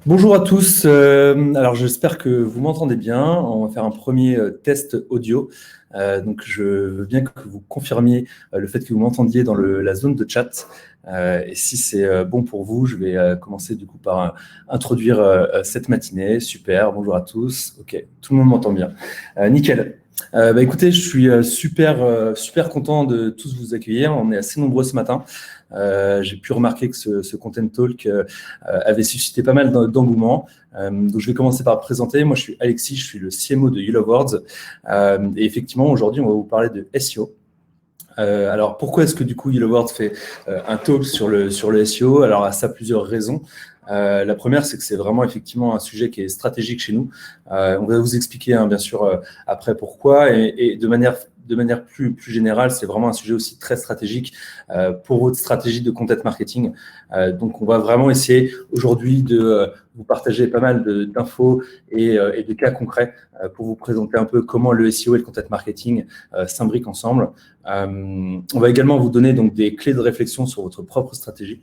Bonjour à tous. Alors, j'espère que vous m'entendez bien. On va faire un premier test audio. Donc, je veux bien que vous confirmiez le fait que vous m'entendiez dans la zone de chat. Et si c'est bon pour vous, je vais commencer du coup par introduire cette matinée. Super. Bonjour à tous. Ok, tout le monde m'entend bien. Nickel. Écoutez, je suis super content de tous vous accueillir. On est assez nombreux ce matin. J'ai pu remarquer que ce Content Talk avait suscité pas mal d'engouement. Donc, je vais commencer par me présenter. Moi, je suis Alexis, je suis le CMO de Yellow Words. Et effectivement, aujourd'hui, on va vous parler de SEO. Alors, pourquoi est-ce que du coup Yellow Words fait un talk sur le SEO? Alors, ça a plusieurs raisons. La première, c'est que c'est vraiment effectivement un sujet qui est stratégique chez nous. On va vous expliquer, bien sûr, après pourquoi. Et de manière plus générale, c'est vraiment un sujet aussi très stratégique pour votre stratégie de content marketing. Donc, on va vraiment essayer aujourd'hui de vous partager pas mal d'infos et de cas concrets pour vous présenter un peu comment le SEO et le content marketing s'imbriquent ensemble. On va également vous donner donc des clés de réflexion sur votre propre stratégie.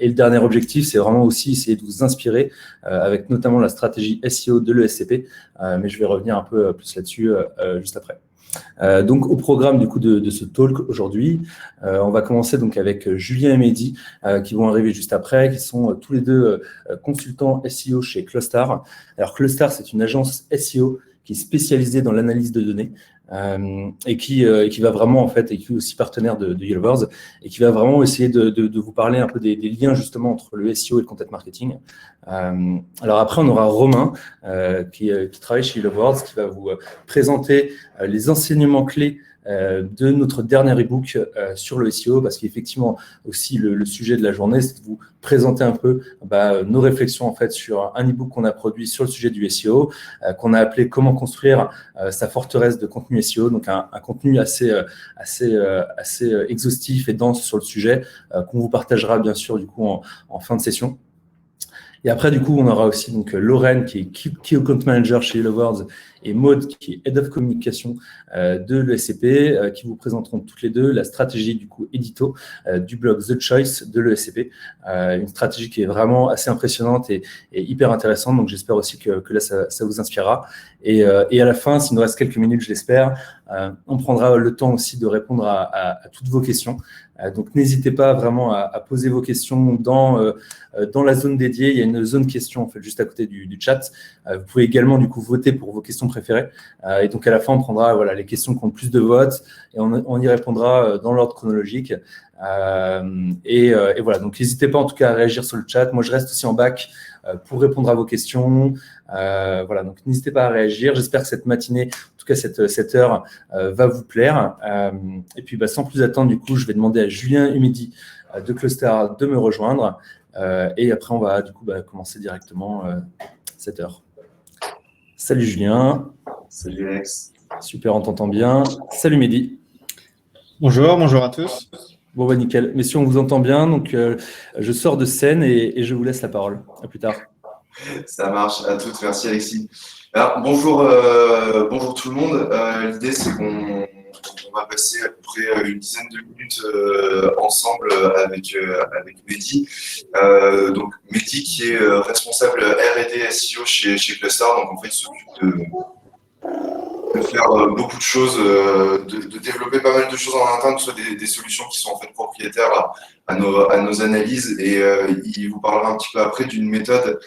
Et le dernier objectif, c'est vraiment aussi essayer de vous inspirer avec notamment la stratégie SEO de l'ESCP. Mais je vais revenir un peu plus là-dessus juste après. Donc au programme du coup de ce talk aujourd'hui, on va commencer donc avec Julien et Mehdi qui vont arriver juste après, qui sont tous les deux consultants SEO chez Clostar. Alors Clostar, c'est une agence SEO qui est spécialisée dans l'analyse de données et qui va vraiment en fait, et qui est aussi partenaire de Yellow Words, et qui va vraiment essayer de vous parler un peu des liens justement entre le SEO et le content marketing. Alors après, on aura Romain qui travaille chez Yellow Words, qui va vous présenter les enseignements clés de notre dernier e-book sur le SEO, parce qu'effectivement aussi le sujet de la journée, c'est de vous présenter un peu nos réflexions en fait sur un e-book qu'on a produit sur le sujet du SEO, qu'on a appelé Comment construire sa forteresse de contenu SEO, donc un contenu assez exhaustif et dense sur le sujet, qu'on vous partagera bien sûr du coup en fin de session. Et après, du coup, on aura aussi donc Lorraine, qui est Key Account Manager chez Hello Words, et Maud, qui est Head of Communication de l'ESCP, qui vous présenteront toutes les deux la stratégie du coup édito du blog The Choice de l'ESCP. Une stratégie qui est vraiment assez impressionnante et hyper intéressante. Donc, j'espère aussi que là, ça vous inspirera. Et à la fin, s'il nous reste quelques minutes, je l'espère, on prendra le temps aussi de répondre à toutes vos questions. Donc, n'hésitez pas vraiment à poser vos questions dans la zone dédiée. Il y a une zone questions en fait, juste à côté du chat. Vous pouvez également du coup voter pour vos questions préférées. Et donc, à la fin, on prendra les questions qui ont le plus de votes et on y répondra dans l'ordre chronologique. Et voilà, donc n'hésitez pas en tout cas à réagir sur le chat. Moi, je reste aussi en back pour répondre à vos questions. Voilà, donc n'hésitez pas à réagir. J'espère que cette matinée, en tout cas cette heure, va vous plaire. Et puis, sans plus attendre, du coup, je vais demander à Julien et Mehdi de Clostar de me rejoindre. Et après, on va du coup commencer directement cette heure. Salut Julien. Salut Alex. Super, on t'entend bien. Salut Mehdi. Bonjour à tous. Bon, nickel. Messieurs, on vous entend bien. Donc, je sors de scène et je vous laisse la parole. À plus tard. Ça marche. À toutes. Merci Alexis. Alors, bonjour tout le monde. L'idée, c'est qu'on va passer à peu près une dizaine de minutes ensemble avec Mehdi. Donc, Mehdi qui est responsable R&D SEO chez Clostar. Donc, en fait, il s'occupe de faire beaucoup de choses, de développer pas mal de choses en interne, que ce soit des solutions qui sont en fait propriétaires à nos analyses. Et il vous parlera un petit peu après d'une méthode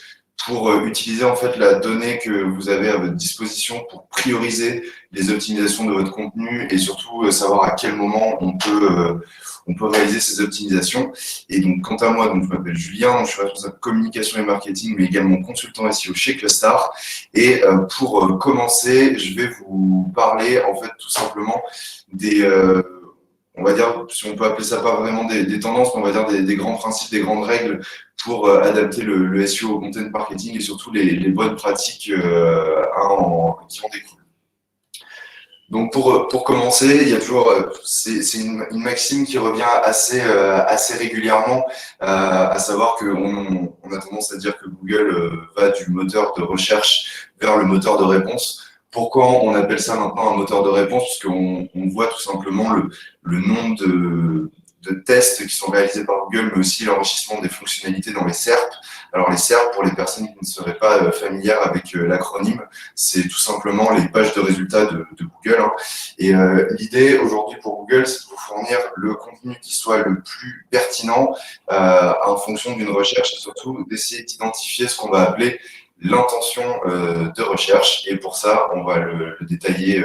pour utiliser en fait la donnée que vous avez à votre disposition pour prioriser les optimisations de votre contenu et surtout savoir à quel moment on peut réaliser ces optimisations. Et donc, quant à moi, donc, je m'appelle Julien, je suis responsable communication et marketing, mais également consultant SEO chez Clostar. Et pour commencer, je vais vous parler en fait tout simplement des on va dire, si on peut appeler ça pas vraiment des tendances, mais on va dire des grands principes, des grandes règles pour adapter le SEO au content marketing et surtout les bonnes pratiques qui en découlent. Donc pour commencer, il y a toujours, c'est une maxime qui revient assez régulièrement, à savoir qu'on a tendance à dire que Google va du moteur de recherche vers le moteur de réponse. Pourquoi on appelle ça maintenant un moteur de réponse? Parce qu'on voit tout simplement le nombre de tests qui sont réalisés par Google, mais aussi l'enrichissement des fonctionnalités dans les SERP, Alors les SERP, pour les personnes qui ne seraient pas familières avec l'acronyme, c'est tout simplement les pages de résultats de Google, hein. Et l'idée aujourd'hui pour Google, c'est de vous fournir le contenu qui soit le plus pertinent en fonction d'une recherche et surtout d'essayer d'identifier ce qu'on va appeler l'intention de recherche. Et pour ça, on va le détailler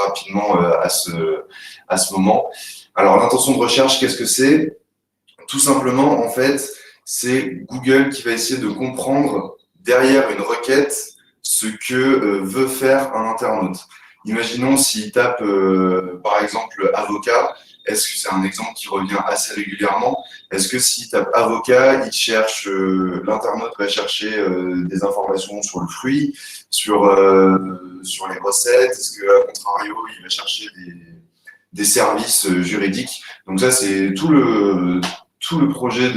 rapidement à ce moment. Alors l'intention de recherche, qu'est-ce que c'est ? Tout simplement, en fait, c'est Google qui va essayer de comprendre derrière une requête ce que veut faire un internaute. Imaginons s'il tape, par exemple, avocat. Est-ce que c'est un exemple qui revient assez régulièrement? Est-ce que s'il tape avocat, il cherche, l'internaute va chercher des informations sur le fruit, sur les recettes? Est-ce qu'à contrario, il va chercher des services juridiques? Donc ça, c'est tout le projet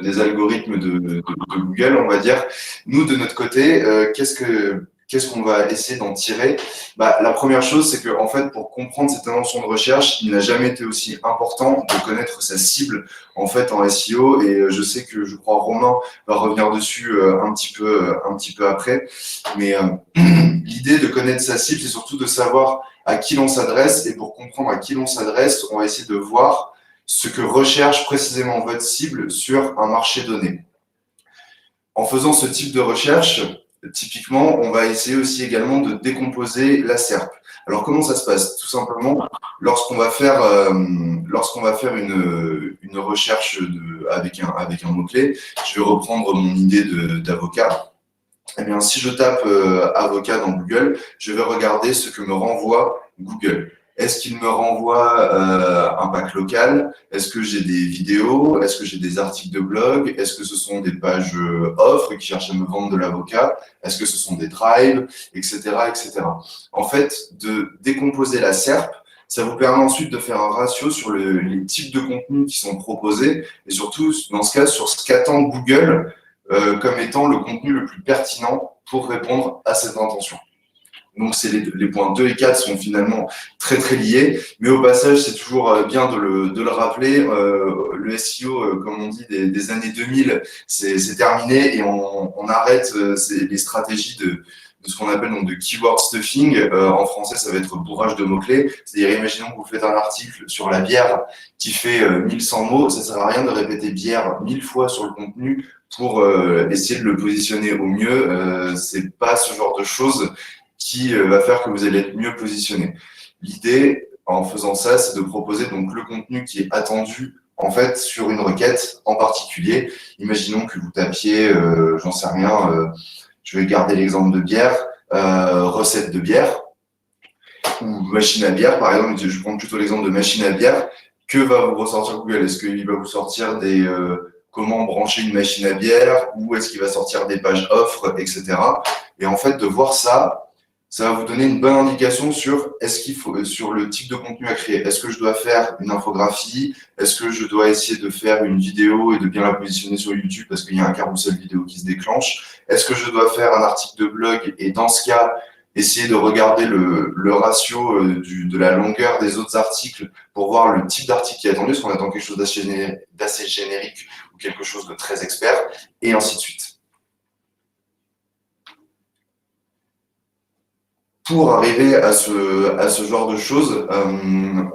des algorithmes de Google, on va dire. Nous, de notre côté, qu'est-ce qu'on va essayer d'en tirer? La première chose, c'est que en fait, pour comprendre cette intention de recherche, il n'a jamais été aussi important de connaître sa cible en fait en SEO. Et je sais que je crois Romain va revenir dessus un petit peu après. Mais l'idée de connaître sa cible, c'est surtout de savoir à qui l'on s'adresse. Et pour comprendre à qui l'on s'adresse, on va essayer de voir ce que recherche précisément votre cible sur un marché donné. En faisant ce type de recherche, typiquement, on va essayer aussi également de décomposer la SERP. Alors, comment ça se passe? Tout simplement, lorsqu'on va faire une recherche avec un mot-clé, je vais reprendre mon idée d'avocat. Eh bien, si je tape avocat dans Google, je vais regarder ce que me renvoie Google. Est-ce qu'il me renvoie un pack local? Est-ce que j'ai des vidéos? Est-ce que j'ai des articles de blog? Est-ce que ce sont des pages offres qui cherchent à me vendre de l'avocat? Est-ce que ce sont des drives, etc., etc. En fait, de décomposer la SERP, ça vous permet ensuite de faire un ratio sur les types de contenus qui sont proposés et surtout, dans ce cas, sur ce qu'attend Google comme étant le contenu le plus pertinent pour répondre à cette intention. Donc, les points 2 et 4 sont finalement très, très liés. Mais au passage, c'est toujours bien de le rappeler. Le SEO, comme on dit, des années 2000, c'est terminé et on arrête les stratégies de ce qu'on appelle donc de keyword stuffing. En français, ça va être bourrage de mots-clés. C'est-à-dire, imaginons que vous faites un article sur la bière qui fait 1100 mots. Ça ne sert à rien de répéter bière 1000 fois sur le contenu pour essayer de le positionner au mieux. C'est pas ce genre de choses qui va faire que vous allez être mieux positionné. L'idée, en faisant ça, c'est de proposer donc le contenu qui est attendu en fait sur une requête en particulier. Imaginons que vous tapiez, j'en sais rien, je vais garder l'exemple de bière, recette de bière ou machine à bière, par exemple. Je prends plutôt l'exemple de machine à bière. Que va vous ressortir Google? Est-ce qu'il va vous sortir des comment brancher une machine à bière ou est-ce qu'il va sortir des pages offres, etc. Et en fait, de voir ça va vous donner une bonne indication sur sur le type de contenu à créer. Est-ce que je dois faire une infographie? Est-ce que je dois essayer de faire une vidéo et de bien la positionner sur YouTube parce qu'il y a un carousel vidéo qui se déclenche? Est-ce que je dois faire un article de blog et dans ce cas, essayer de regarder le ratio de la longueur des autres articles pour voir le type d'article qui est attendu, est-ce qu'on attend quelque chose d'assez générique ou quelque chose de très expert, et ainsi de suite. Pour arriver à ce genre de choses,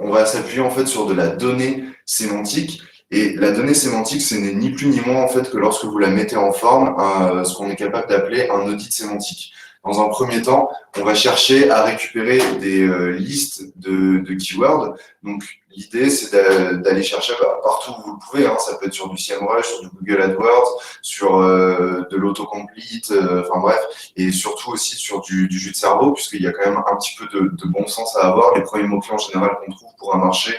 on va s'appuyer en fait sur de la donnée sémantique. Et la donnée sémantique, ce n'est ni plus ni moins en fait que lorsque vous la mettez en forme, ce qu'on est capable d'appeler un audit sémantique. Dans un premier temps, on va chercher à récupérer des listes de keywords. Donc, l'idée, c'est d'aller chercher partout où vous le pouvez. Hein. Ça peut être sur du SEMrush, sur du Google AdWords, sur de l'autocomplete, enfin bref, et surtout aussi sur du jus de cerveau, puisqu'il y a quand même un petit peu de bon sens à avoir. Les premiers mots-clés en général qu'on trouve pour un marché,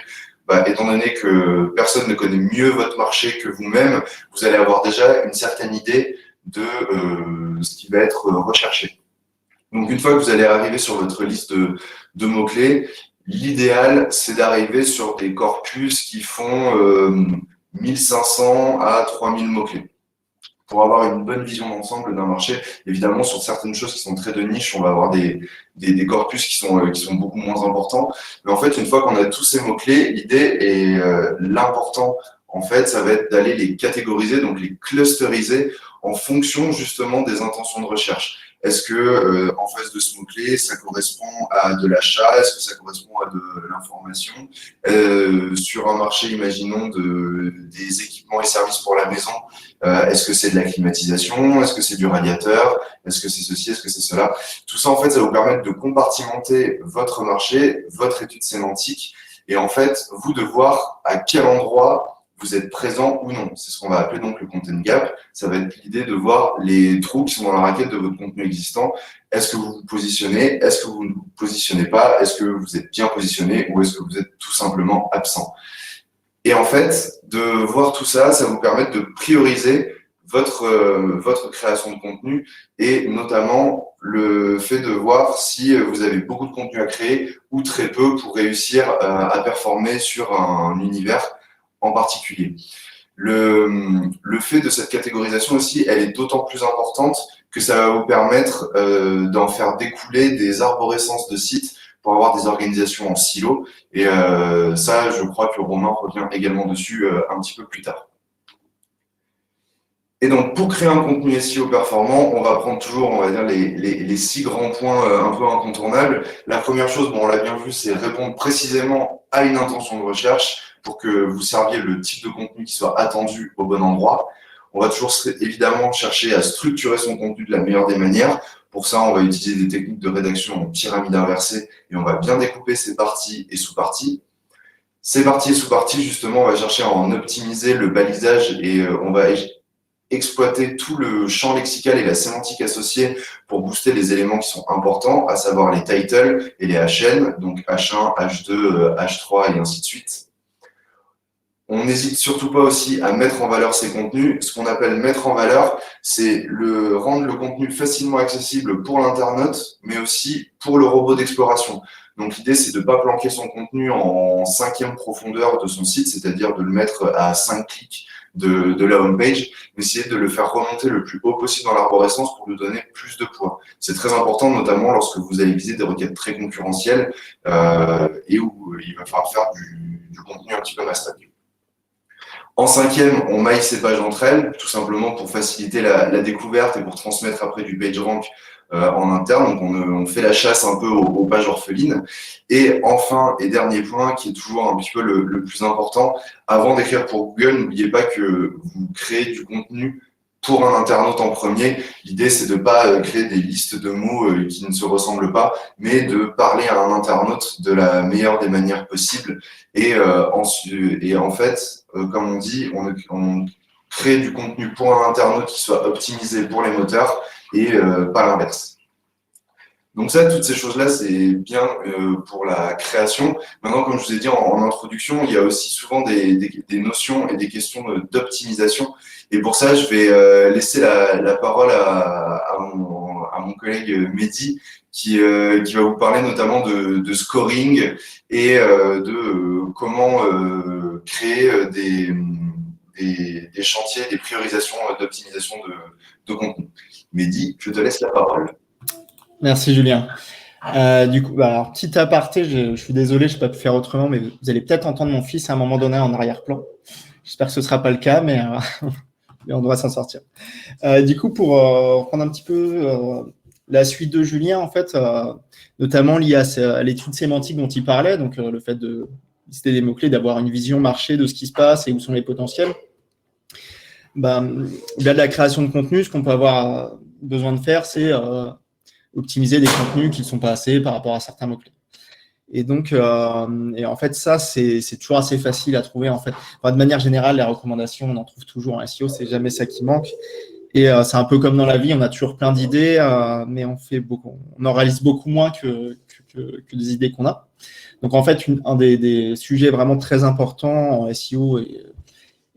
étant donné que personne ne connaît mieux votre marché que vous-même, vous allez avoir déjà une certaine idée de ce qui va être recherché. Donc, une fois que vous allez arriver sur votre liste de mots-clés, l'idéal, c'est d'arriver sur des corpus qui font 1500 à 3000 mots-clés pour avoir une bonne vision d'ensemble d'un marché. Évidemment, sur certaines choses qui sont très de niche, on va avoir des corpus qui sont beaucoup moins importants. Mais en fait, une fois qu'on a tous ces mots-clés, l'idée et l'important en fait, ça va être d'aller les catégoriser, donc les clusteriser en fonction justement des intentions de recherche. Est-ce que en face de ce mot-clé, ça correspond à de l'achat? Est-ce que ça correspond à de l'information? Sur un marché, imaginons, des équipements et services pour la maison, est-ce que c'est de la climatisation? Est-ce que c'est du radiateur? Est-ce que c'est ceci? Est-ce que c'est cela? Tout ça, en fait, ça va vous permettre de compartimenter votre marché, votre étude sémantique, et en fait, vous de voir à quel endroit vous êtes présent ou non. C'est ce qu'on va appeler donc le content gap. Ça va être l'idée de voir les trous qui sont dans la raquette de votre contenu existant. Est-ce que vous vous positionnez? Est-ce que vous ne vous positionnez pas? Est-ce que vous êtes bien positionné ou est-ce que vous êtes tout simplement absent? Et en fait, de voir tout ça, ça vous permet de prioriser votre création de contenu et notamment le fait de voir si vous avez beaucoup de contenu à créer ou très peu pour réussir à performer sur un univers en particulier. Le fait de cette catégorisation aussi, elle est d'autant plus importante que ça va vous permettre d'en faire découler des arborescences de sites pour avoir des organisations en silos. Et ça, je crois que Romain revient également dessus un petit peu plus tard. Et donc, pour créer un contenu SEO performant, on va prendre toujours, on va dire, les 6 grands points un peu incontournables. La première chose, bon, on l'a bien vu, c'est répondre précisément à une intention de recherche pour que vous serviez le type de contenu qui soit attendu au bon endroit. On va toujours évidemment chercher à structurer son contenu de la meilleure des manières. Pour ça, on va utiliser des techniques de rédaction en pyramide inversée et on va bien découper ces parties et sous-parties. Ces parties et sous-parties, justement, on va chercher à en optimiser le balisage et on va exploiter tout le champ lexical et la sémantique associée pour booster les éléments qui sont importants, à savoir les titles et les HN, donc H1, H2, H3 et ainsi de suite. On n'hésite surtout pas aussi à mettre en valeur ces contenus. Ce qu'on appelle mettre en valeur, c'est rendre le contenu facilement accessible pour l'internaute, mais aussi pour le robot d'exploration. Donc l'idée, c'est de ne pas planquer son contenu en 5e profondeur de son site, c'est-à-dire de le mettre à 5 clics de la homepage, mais essayer de le faire remonter le plus haut possible dans l'arborescence pour lui donner plus de poids. C'est très important, notamment lorsque vous allez viser des requêtes très concurrentielles et où il va falloir faire du contenu un petit peu mass stack. En 5e, on maille ces pages entre elles, tout simplement pour faciliter la découverte et pour transmettre après du PageRank en interne. Donc, on fait la chasse un peu aux pages orphelines. Et enfin, et dernier point, qui est toujours un petit peu le plus important, avant d'écrire pour Google, n'oubliez pas que vous créez du contenu pour un internaute en premier. L'idée, c'est de ne pas créer des listes de mots qui ne se ressemblent pas, mais de parler à un internaute de la meilleure des manières possibles. Et en fait, comme on dit, on crée du contenu pour un internaute qui soit optimisé pour les moteurs et pas l'inverse. Donc ça, toutes ces choses-là, c'est bien pour la création. Maintenant, comme je vous ai dit en introduction, il y a aussi souvent des notions et des questions d'optimisation. Et pour ça, je vais laisser la parole à mon collègue Mehdi, qui va vous parler notamment de scoring et de comment créer des chantiers, des priorisations d'optimisation de contenu. Mehdi, je te laisse la parole. Merci Julien. Du coup, alors, petit aparté, je suis désolé, je n'ai pas pu faire autrement, mais vous allez peut-être entendre mon fils à un moment donné en arrière-plan. J'espère que ce ne sera pas le cas, mais on doit s'en sortir. Du coup, pour reprendre un petit peu la suite de Julien, en fait, notamment liée à l'étude sémantique dont il parlait, donc le fait de lister des mots-clés, d'avoir une vision marché de ce qui se passe et où sont les potentiels. Au-delà de la création de contenu, ce qu'on peut avoir besoin de faire, c'est optimiser des contenus qui ne sont pas assez par rapport à certains mots-clés. Et donc, et en fait, ça, c'est toujours assez facile à trouver. En fait, de manière générale, les recommandations, on en trouve toujours en SEO, c'est jamais ça qui manque. Et c'est un peu comme dans la vie, on a toujours plein d'idées, mais on en réalise beaucoup moins que des idées qu'on a. Donc, en fait, un des sujets vraiment très importants en SEO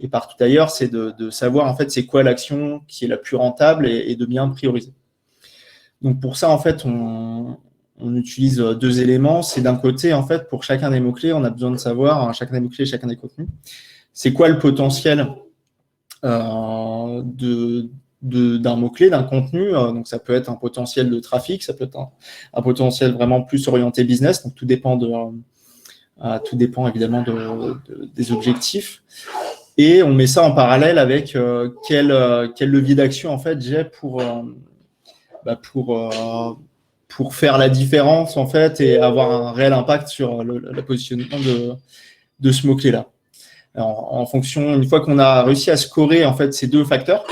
et partout ailleurs, c'est de savoir, en fait, c'est quoi l'action qui est la plus rentable et de bien prioriser. Donc, pour ça, en fait, on utilise 2 éléments. C'est d'un côté, en fait, pour chacun des mots-clés, on a besoin de savoir, chacun des mots-clés, chacun des contenus, c'est quoi le potentiel d'un mot-clé, d'un contenu. Donc, ça peut être un potentiel de trafic, ça peut être un potentiel vraiment plus orienté business. Donc, tout dépend évidemment des objectifs. Et on met ça en parallèle avec quel levier d'action en fait j'ai pour faire la différence en fait et avoir un réel impact sur le positionnement de ce mot-clé-là. Alors, en fonction, une fois qu'on a réussi à scorer en fait ces deux facteurs,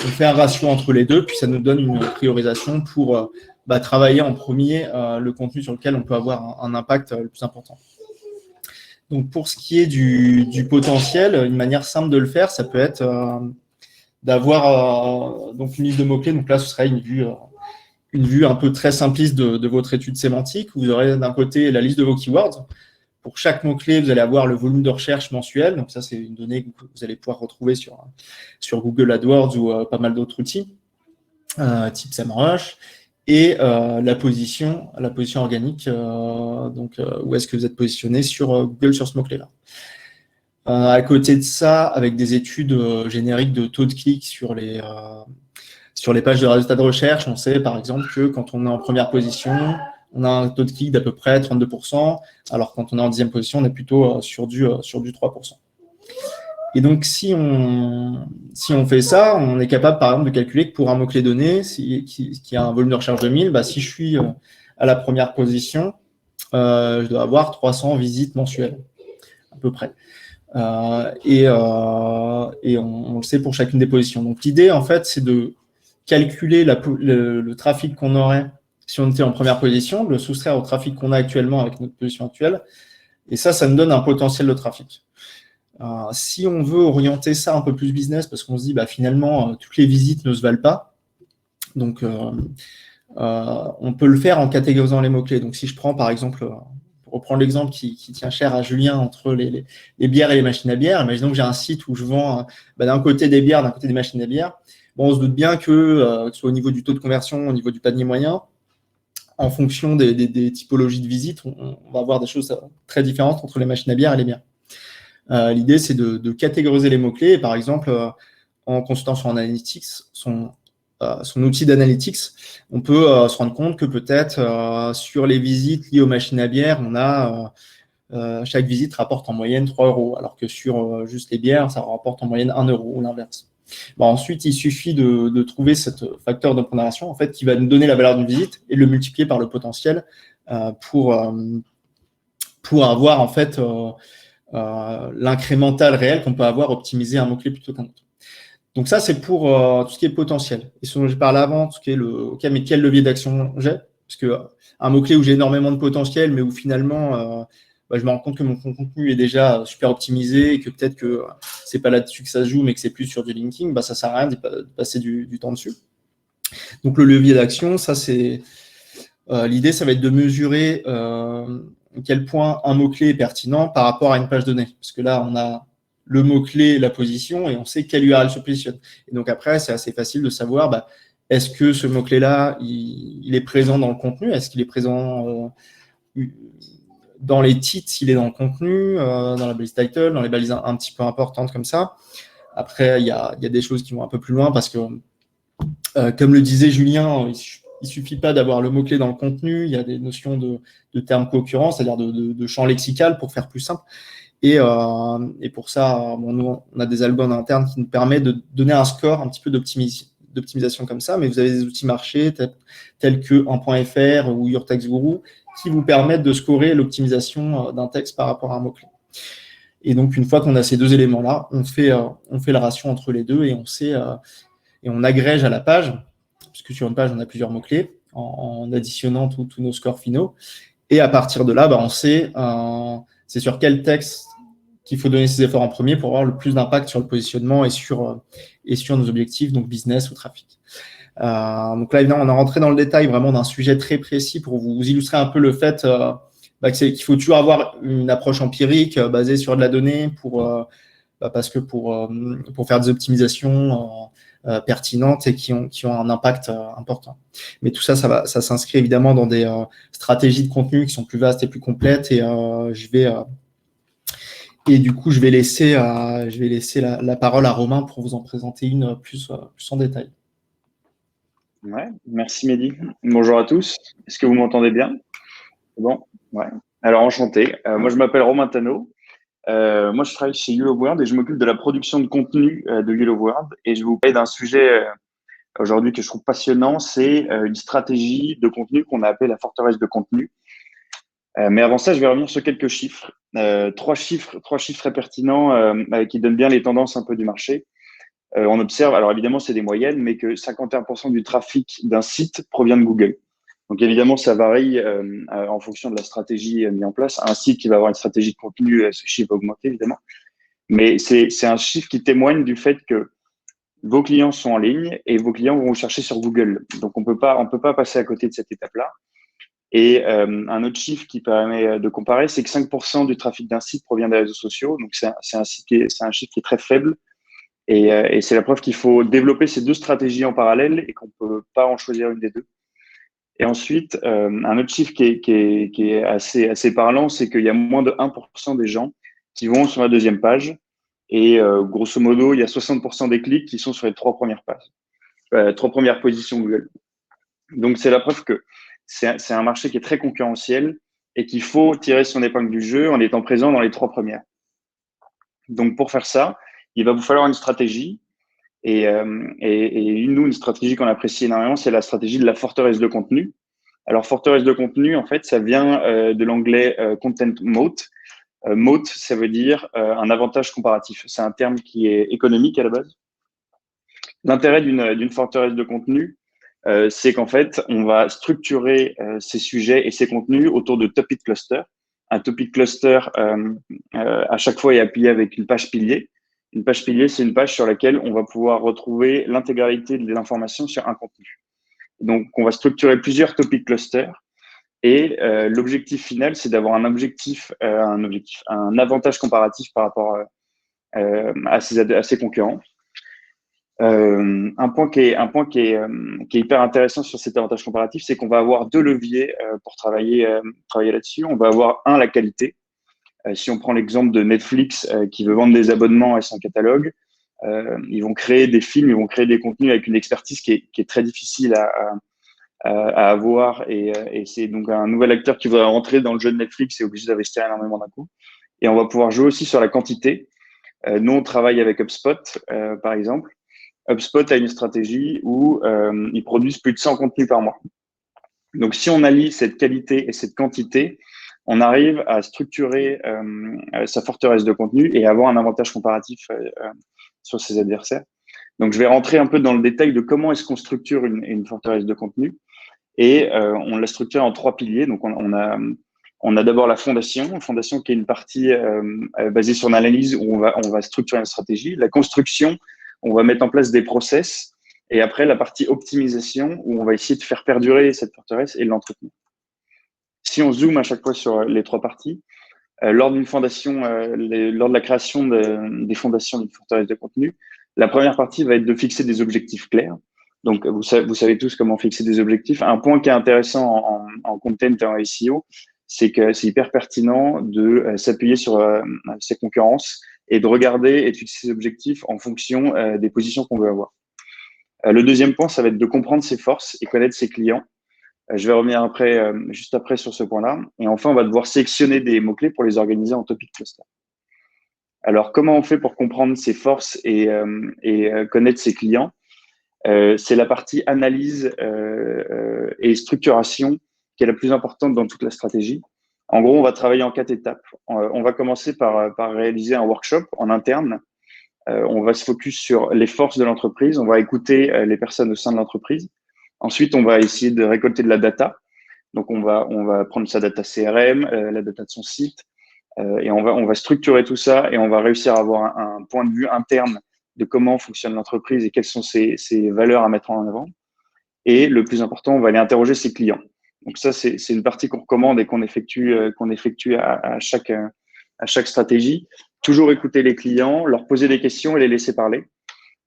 on fait un ratio entre les deux, puis ça nous donne une priorisation pour travailler en premier le contenu sur lequel on peut avoir un impact le plus important. Donc, pour ce qui est du potentiel, une manière simple de le faire, ça peut être d'avoir donc une liste de mots-clés. Donc là, ce serait une vue un peu très simpliste de votre étude sémantique. Vous aurez d'un côté la liste de vos keywords. Pour chaque mot-clé, vous allez avoir le volume de recherche mensuel. Donc ça, c'est une donnée que vous allez pouvoir retrouver sur Google AdWords ou pas mal d'autres outils, type SEMrush. Et la position organique, où est-ce que vous êtes positionné sur Google sur ce mot-clé-là. À côté de ça, avec des études génériques de taux de clic sur les pages de résultats de recherche, on sait par exemple que quand on est en première position, on a un taux de clic d'à peu près 32%, alors quand on est en 10e position, on est plutôt sur du 3%. Et donc, si on fait ça, on est capable, par exemple, de calculer que pour un mot-clé donné, qui a un volume de recherche de 1000, si je suis à la première position, je dois avoir 300 visites mensuelles, à peu près. Et on le sait pour chacune des positions. Donc, l'idée, en fait, c'est de calculer le trafic qu'on aurait si on était en première position, de le soustraire au trafic qu'on a actuellement avec notre position actuelle. Et ça nous donne un potentiel de trafic. Si on veut orienter ça un peu plus business, parce qu'on se dit finalement, toutes les visites ne se valent pas. Donc, on peut le faire en catégorisant les mots-clés. Donc, si je prends par exemple, pour reprendre l'exemple qui tient cher à Julien entre les bières et les machines à bière, imaginons que j'ai un site où je vends d'un côté des bières, d'un côté des machines à bière. Bon, on se doute bien que ce soit au niveau du taux de conversion, au niveau du panier moyen, en fonction des typologies de visites, on va avoir des choses très différentes entre les machines à bière et les bières. L'idée, c'est de catégoriser les mots-clés. Par exemple, en consultant sur Analytics, son outil d'Analytics, on peut se rendre compte que peut-être sur les visites liées aux machines à bière, on a chaque visite rapporte en moyenne 3 €, alors que sur juste les bières, ça rapporte en moyenne 1 € ou l'inverse. Ensuite, il suffit de trouver ce facteur de pondération en fait, qui va nous donner la valeur d'une visite et le multiplier par le potentiel pour avoir en fait l'incrémental réel qu'on peut avoir optimisé un mot-clé plutôt qu'un autre. Donc ça, c'est pour tout ce qui est potentiel. Et ce dont j'ai parlé avant, tout ce qui est mais quel levier d'action j'ai? Parce qu'un mot-clé où j'ai énormément de potentiel, mais où finalement, je me rends compte que mon contenu est déjà super optimisé et que peut-être que c'est pas là-dessus que ça se joue, mais que c'est plus sur du linking, ça sert à rien de passer du temps dessus. Donc le levier d'action, ça c'est l'idée, ça va être de mesurer à quel point un mot-clé est pertinent par rapport à une page donnée. Parce que là, on a le mot-clé, la position, et on sait quelle URL se positionne. Et donc après, c'est assez facile de savoir est-ce que ce mot-clé-là, il est présent dans le contenu? Est-ce qu'il est présent dans les titres, s'il est dans le contenu, dans la balise title, dans les balises un petit peu importantes comme ça. Après, il y a des choses qui vont un peu plus loin parce que, comme le disait Julien, il ne suffit pas d'avoir le mot-clé dans le contenu, il y a des notions de termes co-occurrents, c'est-à-dire de champ lexical pour faire plus simple. Et pour ça, nous, on a des algos internes qui nous permettent de donner un score un petit peu d'optimisation comme ça, mais vous avez des outils marchés tels que 1.fr ou Your Text Guru qui vous permettent de scorer l'optimisation d'un texte par rapport à un mot-clé. Et donc, une fois qu'on a ces deux éléments-là, on fait la ration entre les deux et on agrège à la page, puisque sur une page, on a plusieurs mots-clés, en additionnant tous nos scores finaux. Et à partir de là, on sait c'est sur quel texte qu'il faut donner ses efforts en premier pour avoir le plus d'impact sur le positionnement et sur nos objectifs, donc business ou trafic. Donc là, évidemment, on est rentré dans le détail vraiment d'un sujet très précis pour vous illustrer un peu le fait qu'il faut toujours avoir une approche empirique basée sur de la donnée parce que pour faire des optimisations pertinentes et qui ont un impact important. Mais tout ça, ça s'inscrit évidemment dans des stratégies de contenu qui sont plus vastes et plus complètes. Et du coup, je vais laisser la parole à Romain pour vous en présenter une plus en détail. Ouais, merci Mehdi. Bonjour à tous. Est-ce que vous m'entendez bien? Bon, ouais. Alors enchanté. Moi, je m'appelle Romain Tano. Moi, je travaille chez HelloWorld et je m'occupe de la production de contenu de HelloWorld. Et je vais vous parler d'un sujet aujourd'hui que je trouve passionnant, c'est une stratégie de contenu qu'on a appelée la forteresse de contenu. Mais avant ça, je vais revenir sur quelques chiffres. Trois chiffres très pertinents qui donnent bien les tendances un peu du marché. On observe, alors évidemment, c'est des moyennes, mais que 51% du trafic d'un site provient de Google. Donc évidemment, ça varie en fonction de la stratégie mise en place. Un site qui va avoir une stratégie de contenu, ce chiffre va augmenter évidemment. Mais c'est un chiffre qui témoigne du fait que vos clients sont en ligne et vos clients vont vous chercher sur Google. Donc on peut pas passer à côté de cette étape-là. Et un autre chiffre qui permet de comparer, c'est que 5% du trafic d'un site provient des réseaux sociaux. Donc c'est un chiffre qui est très faible. Et c'est la preuve qu'il faut développer ces deux stratégies en parallèle et qu'on ne peut pas en choisir une des deux. Et ensuite, un autre chiffre qui est assez parlant, c'est qu'il y a moins de 1% des gens qui vont sur la deuxième page. Et grosso modo, il y a 60% des clics qui sont sur les trois premières pages, trois premières positions Google. Donc, c'est la preuve que c'est un marché qui est très concurrentiel et qu'il faut tirer son épingle du jeu en étant présent dans les trois premières. Donc, pour faire ça, il va vous falloir une stratégie. Et une stratégie qu'on apprécie énormément, c'est la stratégie de la forteresse de contenu. Alors, forteresse de contenu, en fait, ça vient de l'anglais content moat. Moat, ça veut dire un avantage comparatif. C'est un terme qui est économique à la base. L'intérêt d'une forteresse de contenu, c'est qu'en fait, on va structurer ces sujets et ces contenus autour de topic clusters. Un topic cluster, à chaque fois, est appuyé avec une page pilier. Une page pilier, c'est une page sur laquelle on va pouvoir retrouver l'intégralité de l'information sur un contenu. Donc, on va structurer plusieurs topic clusters. Et l'objectif final, c'est d'avoir un avantage comparatif par rapport à ses concurrents. Un point qui est hyper intéressant sur cet avantage comparatif, c'est qu'on va avoir deux leviers pour travailler là-dessus. On va avoir la qualité. Si on prend l'exemple de Netflix qui veut vendre des abonnements à son catalogue, ils vont créer des films, ils vont créer des contenus avec une expertise qui est très difficile à avoir. Et c'est donc un nouvel acteur qui va rentrer dans le jeu de Netflix et est obligé d'investir énormément d'un coup. Et on va pouvoir jouer aussi sur la quantité. Nous, on travaille avec HubSpot, par exemple. HubSpot a une stratégie où ils produisent plus de 100 contenus par mois. Donc, si on allie cette qualité et cette quantité, on arrive à structurer sa forteresse de contenu et avoir un avantage comparatif sur ses adversaires. Donc, je vais rentrer un peu dans le détail de comment est-ce qu'on structure une forteresse de contenu. Et on l'a structuré en trois piliers. Donc, on a d'abord la fondation qui est une partie basée sur l'analyse où on va structurer une stratégie. La construction, on va mettre en place des process. Et après, la partie optimisation où on va essayer de faire perdurer cette forteresse et l'entretenir. Si on zoome à chaque fois sur les trois parties, lors d'une fondation, lors de la création des fondations d'une forteresse de contenu, la première partie va être de fixer des objectifs clairs. Donc, vous savez tous comment fixer des objectifs. Un point qui est intéressant en content et en SEO, c'est que c'est hyper pertinent de s'appuyer sur ses concurrences et de regarder et de fixer ses objectifs en fonction des positions qu'on veut avoir. Le deuxième point, ça va être de comprendre ses forces et connaître ses clients. Je vais revenir juste après sur ce point-là. Et enfin, on va devoir sélectionner des mots-clés pour les organiser en topic cluster. Alors, comment on fait pour comprendre ses forces et connaître ses clients? C'est la partie analyse et structuration qui est la plus importante dans toute la stratégie. En gros, on va travailler en 4 étapes. On va commencer par réaliser un workshop en interne. On va se focus sur les forces de l'entreprise. On va écouter les personnes au sein de l'entreprise. Ensuite, on va essayer de récolter de la data. Donc, on va prendre sa data CRM, la data de son site, et on va structurer tout ça et on va réussir à avoir un point de vue interne de comment fonctionne l'entreprise et quelles sont ses valeurs à mettre en avant. Et le plus important, on va aller interroger ses clients. Donc ça, c'est une partie qu'on recommande et qu'on effectue à chaque stratégie. Toujours écouter les clients, leur poser des questions et les laisser parler.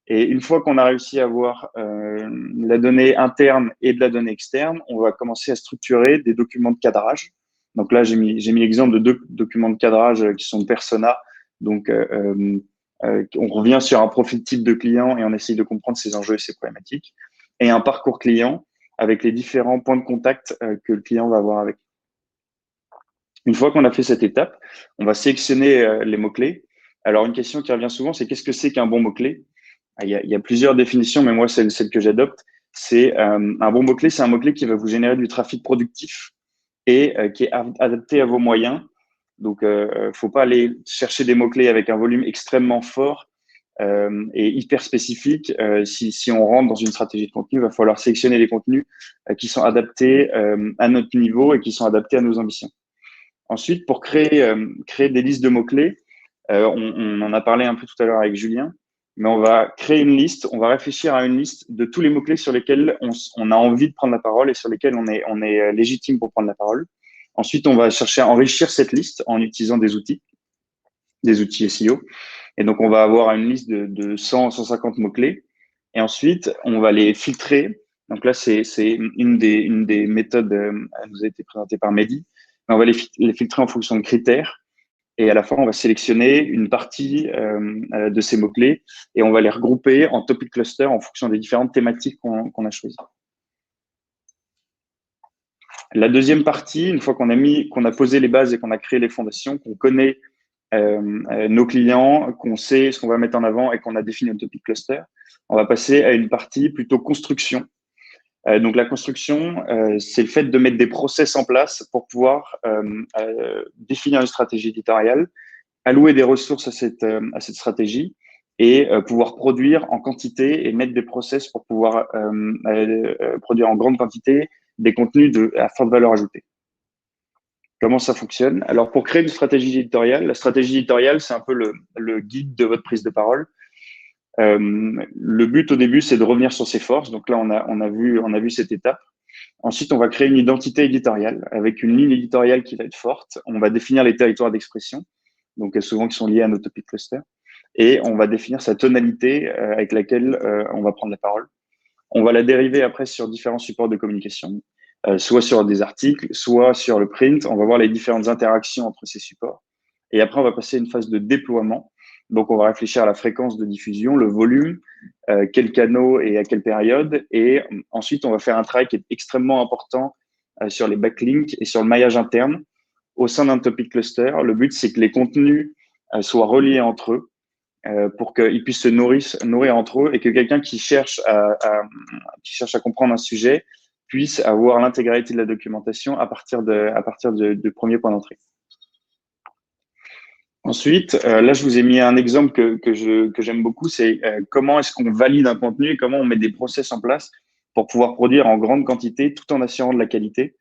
Et une fois qu'on a réussi à avoir la donnée interne et de la donnée externe, on va commencer à structurer des documents de cadrage. Donc là, j'ai mis l'exemple de 2 documents de cadrage qui sont persona. Donc, on revient sur un profil type de client et on essaye de comprendre ses enjeux et ses problématiques. Et un parcours client avec les différents points de contact que le client va avoir avec. Une fois qu'on a fait cette étape, on va sélectionner les mots-clés. Alors, une question qui revient souvent, c'est qu'est-ce que c'est qu'un bon mot-clé? Il y a plusieurs définitions, mais moi, c'est celle que j'adopte. C'est un bon mot-clé, c'est un mot-clé qui va vous générer du trafic productif et qui est adapté à vos moyens. Donc, faut pas aller chercher des mots-clés avec un volume extrêmement fort et hyper spécifique. Si on rentre dans une stratégie de contenu, il va falloir sélectionner les contenus qui sont adaptés à notre niveau et qui sont adaptés à nos ambitions. Ensuite, pour créer des listes de mots-clés, on en a parlé un peu tout à l'heure avec Julien, mais on va créer une liste, on va réfléchir à une liste de tous les mots-clés sur lesquels on a envie de prendre la parole et sur lesquels on est légitime pour prendre la parole. Ensuite, on va chercher à enrichir cette liste en utilisant des outils SEO. Et donc, on va avoir une liste de 100, 150 mots-clés. Et ensuite, on va les filtrer. Donc là, c'est une des méthodes, elle nous a été présentée par Mehdi. On va les filtrer en fonction de critères. Et à la fin, on va sélectionner une partie de ces mots-clés et on va les regrouper en topic cluster en fonction des différentes thématiques qu'on a choisies. La deuxième partie, une fois qu'on a posé les bases et qu'on a créé les fondations, qu'on connaît nos clients, qu'on sait ce qu'on va mettre en avant et qu'on a défini un topic cluster, on va passer à une partie plutôt construction. Donc, la construction, c'est le fait de mettre des process en place pour pouvoir définir une stratégie éditoriale, allouer des ressources à cette stratégie et pouvoir produire en quantité et mettre des process pour pouvoir produire en grande quantité des contenus à forte valeur ajoutée. Comment ça fonctionne? Alors, pour créer une stratégie éditoriale, la stratégie éditoriale, c'est un peu le guide de votre prise de parole. Le but au début, c'est de revenir sur ses forces. Donc là, on a vu cette étape. Ensuite, on va créer une identité éditoriale avec une ligne éditoriale qui va être forte. On va définir les territoires d'expression, donc souvent qui sont liés à nos topic clusters. Et on va définir sa tonalité avec laquelle on va prendre la parole. On va la dériver après sur différents supports de communication, soit sur des articles, soit sur le print. On va voir les différentes interactions entre ces supports. Et après, on va passer à une phase de déploiement. Donc, on va réfléchir à la fréquence de diffusion, le volume, quels canaux et à quelle période. Et ensuite, on va faire un travail qui est extrêmement important sur les backlinks et sur le maillage interne au sein d'un topic cluster. Le but, c'est que les contenus soient reliés entre eux pour qu'ils puissent se nourrir entre eux et que quelqu'un qui cherche à comprendre un sujet puisse avoir l'intégralité de la documentation à partir de premier point d'entrée. Ensuite, là, je vous ai mis un exemple que j'aime beaucoup, c'est comment est-ce qu'on valide un contenu et comment on met des process en place pour pouvoir produire en grande quantité tout en assurant de la qualité.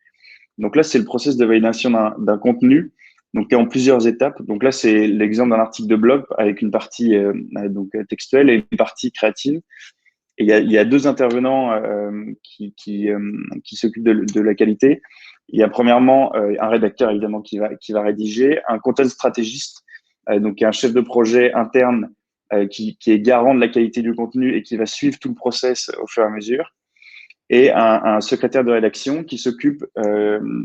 Donc là, c'est le process de validation d'un contenu, donc en plusieurs étapes. Donc là, c'est l'exemple d'un article de blog avec une partie textuelle et une partie créative. Et il y a deux intervenants qui s'occupent de la qualité. Il y a premièrement un rédacteur évidemment qui va rédiger, un content stratégiste, donc un chef de projet interne qui est garant de la qualité du contenu et qui va suivre tout le process au fur et à mesure, et un secrétaire de rédaction qui s'occupe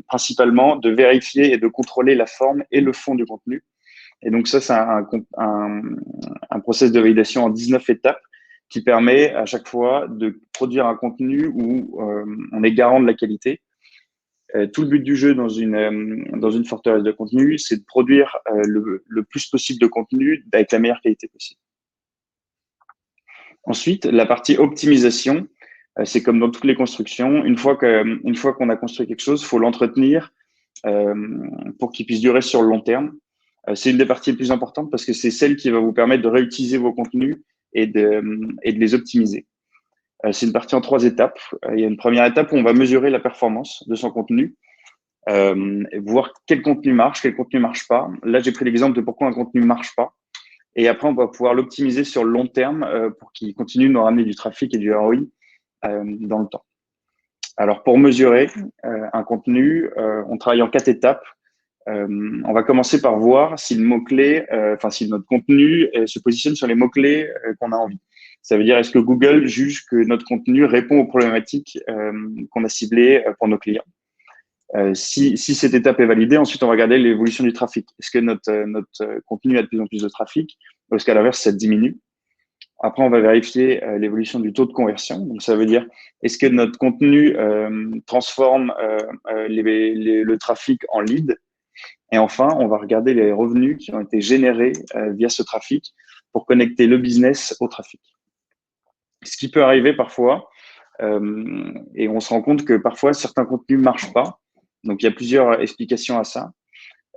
principalement de vérifier et de contrôler la forme et le fond du contenu. Et donc ça, c'est un process de validation en 19 étapes qui permet à chaque fois de produire un contenu où on est garant de la qualité. Tout le but du jeu dans une forteresse de contenu, c'est de produire le plus possible de contenu avec la meilleure qualité possible. Ensuite, la partie optimisation, c'est comme dans toutes les constructions. Une fois qu'on a construit quelque chose, il faut l'entretenir pour qu'il puisse durer sur le long terme. C'est une des parties les plus importantes parce que c'est celle qui va vous permettre de réutiliser vos contenus et de les optimiser. C'est une partie en 3 étapes. Il y a une première étape où on va mesurer la performance de son contenu, voir quel contenu marche, quel contenu marche pas. Là, j'ai pris l'exemple de pourquoi un contenu marche pas. Et après, on va pouvoir l'optimiser sur le long terme pour qu'il continue de nous ramener du trafic et du ROI dans le temps. Alors, pour mesurer un contenu, on travaille en 4 étapes. On va commencer par voir si le mot-clé, si notre contenu se positionne sur les mots-clés qu'on a envie. Ça veut dire, est-ce que Google juge que notre contenu répond aux problématiques qu'on a ciblées pour nos clients? Si cette étape est validée, ensuite, on va regarder l'évolution du trafic. Est-ce que notre contenu a de plus en plus de trafic ou est-ce qu'à l'inverse, ça diminue? Après, on va vérifier l'évolution du taux de conversion. Donc, ça veut dire, est-ce que notre contenu transforme le trafic en lead? Et enfin, on va regarder les revenus qui ont été générés via ce trafic pour connecter le business au trafic. Ce qui peut arriver parfois, et on se rend compte que parfois certains contenus ne marchent pas. Donc, il y a plusieurs explications à ça.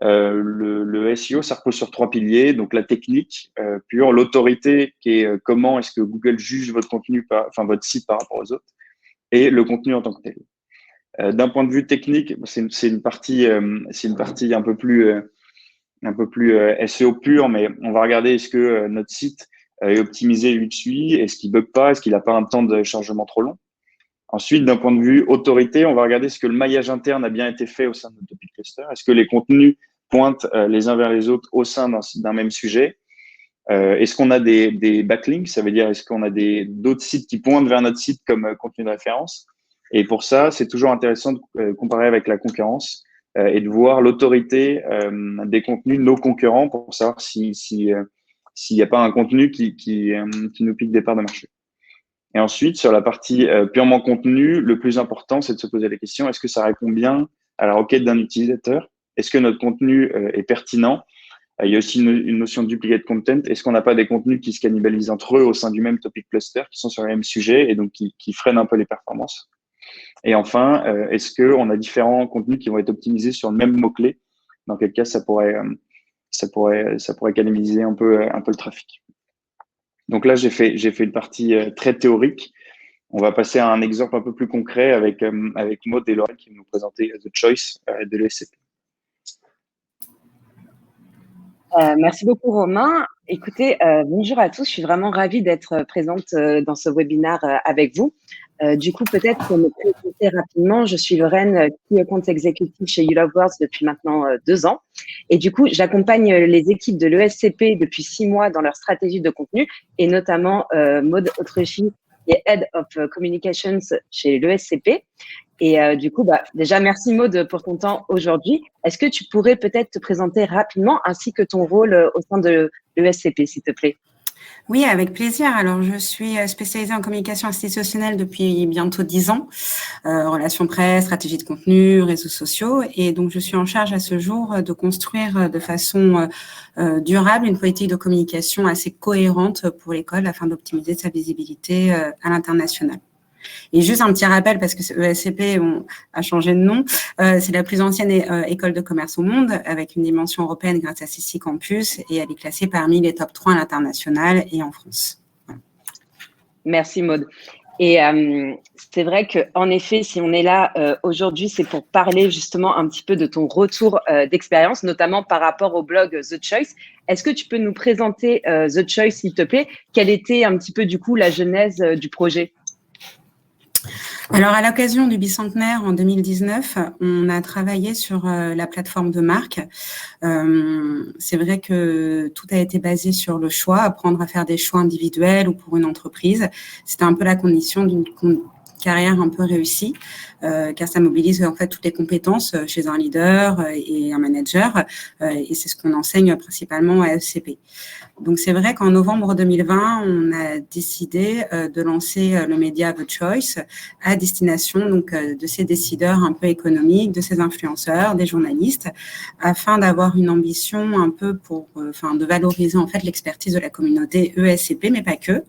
Le SEO, ça repose sur 3 piliers. Donc, la technique pure, l'autorité qui est comment est-ce que Google juge votre contenu, votre site par rapport aux autres, et le contenu en tant que tel. D'un point de vue technique, c'est une partie un peu plus SEO pure, mais on va regarder est-ce que notre site est optimisé UX/UI, est-ce qu'il bug pas, est-ce qu'il n'a pas un temps de chargement trop long. Ensuite, d'un point de vue autorité, on va regarder est-ce que le maillage interne a bien été fait au sein de notre topic cluster, est-ce que les contenus pointent les uns vers les autres au sein d'un même sujet. Est-ce qu'on a des backlinks, ça veut dire est-ce qu'on a d'autres sites qui pointent vers notre site comme contenu de référence. Et pour ça, c'est toujours intéressant de comparer avec la concurrence et de voir l'autorité des contenus de nos concurrents pour savoir s'il n'y a pas un contenu qui nous pique des parts de marché. Et ensuite, sur la partie purement contenu, le plus important, c'est de se poser la question, est-ce que ça répond bien à la requête d'un utilisateur? Est-ce que notre contenu est pertinent? Il y a aussi une notion de duplicate content. Est-ce qu'on n'a pas des contenus qui se cannibalisent entre eux au sein du même topic cluster, qui sont sur le même sujet et donc qui freinent un peu les performances? Et enfin, est-ce qu'on a différents contenus qui vont être optimisés sur le même mot-clé? Dans quel cas, ça pourrait cannibaliser un peu le trafic. Donc là, j'ai fait une partie très théorique. On va passer à un exemple un peu plus concret avec Maud et Laurent qui vont nous présenter The Choice de l'ESCP. Merci beaucoup, Romain. Écoutez, bonjour à tous. Je suis vraiment ravie d'être présente dans ce webinaire avec vous. Du coup, peut-être pour me présenter rapidement, je suis Lorraine, Key Account Executive chez You Love Words depuis maintenant 2 ans. Et du coup, j'accompagne les équipes de l'ESCP depuis 6 mois dans leur stratégie de contenu et notamment Maud Autrechy, qui est Head of Communications chez l'ESCP. Et du coup, déjà, merci Maud pour ton temps aujourd'hui. Est-ce que tu pourrais peut-être te présenter rapidement ainsi que ton rôle au sein de l'ESCP, s'il te plaît? Oui, avec plaisir. Alors, je suis spécialisée en communication institutionnelle depuis bientôt 10 ans, relations presse, stratégie de contenu, réseaux sociaux. Et donc, je suis en charge à ce jour de construire de façon durable une politique de communication assez cohérente pour l'école afin d'optimiser sa visibilité à l'international. Et juste un petit rappel, parce que l'ESCP a changé de nom, c'est la plus ancienne école de commerce au monde, avec une dimension européenne grâce à ses 6 campus, et elle est classée parmi les top 3 à l'international et en France. Voilà. Merci Maud. Et c'est vrai qu'en effet, si on est là aujourd'hui, c'est pour parler justement un petit peu de ton retour d'expérience, notamment par rapport au blog The Choice. Est-ce que tu peux nous présenter The Choice, s'il te plaît? Quelle était un petit peu du coup la genèse du projet? Alors, à l'occasion du bicentenaire en 2019, on a travaillé sur la plateforme de marque. C'est vrai que tout a été basé sur le choix, apprendre à faire des choix individuels ou pour une entreprise. C'était un peu la condition d'une carrière un peu réussie, car ça mobilise en fait toutes les compétences chez un leader et un manager, et c'est ce qu'on enseigne principalement à ESCP. Donc c'est vrai qu'en novembre 2020, on a décidé de lancer le média The Choice à destination donc de ces décideurs un peu économiques, de ces influenceurs, des journalistes, afin d'avoir une ambition un peu de valoriser en fait l'expertise de la communauté ESCP, mais pas que,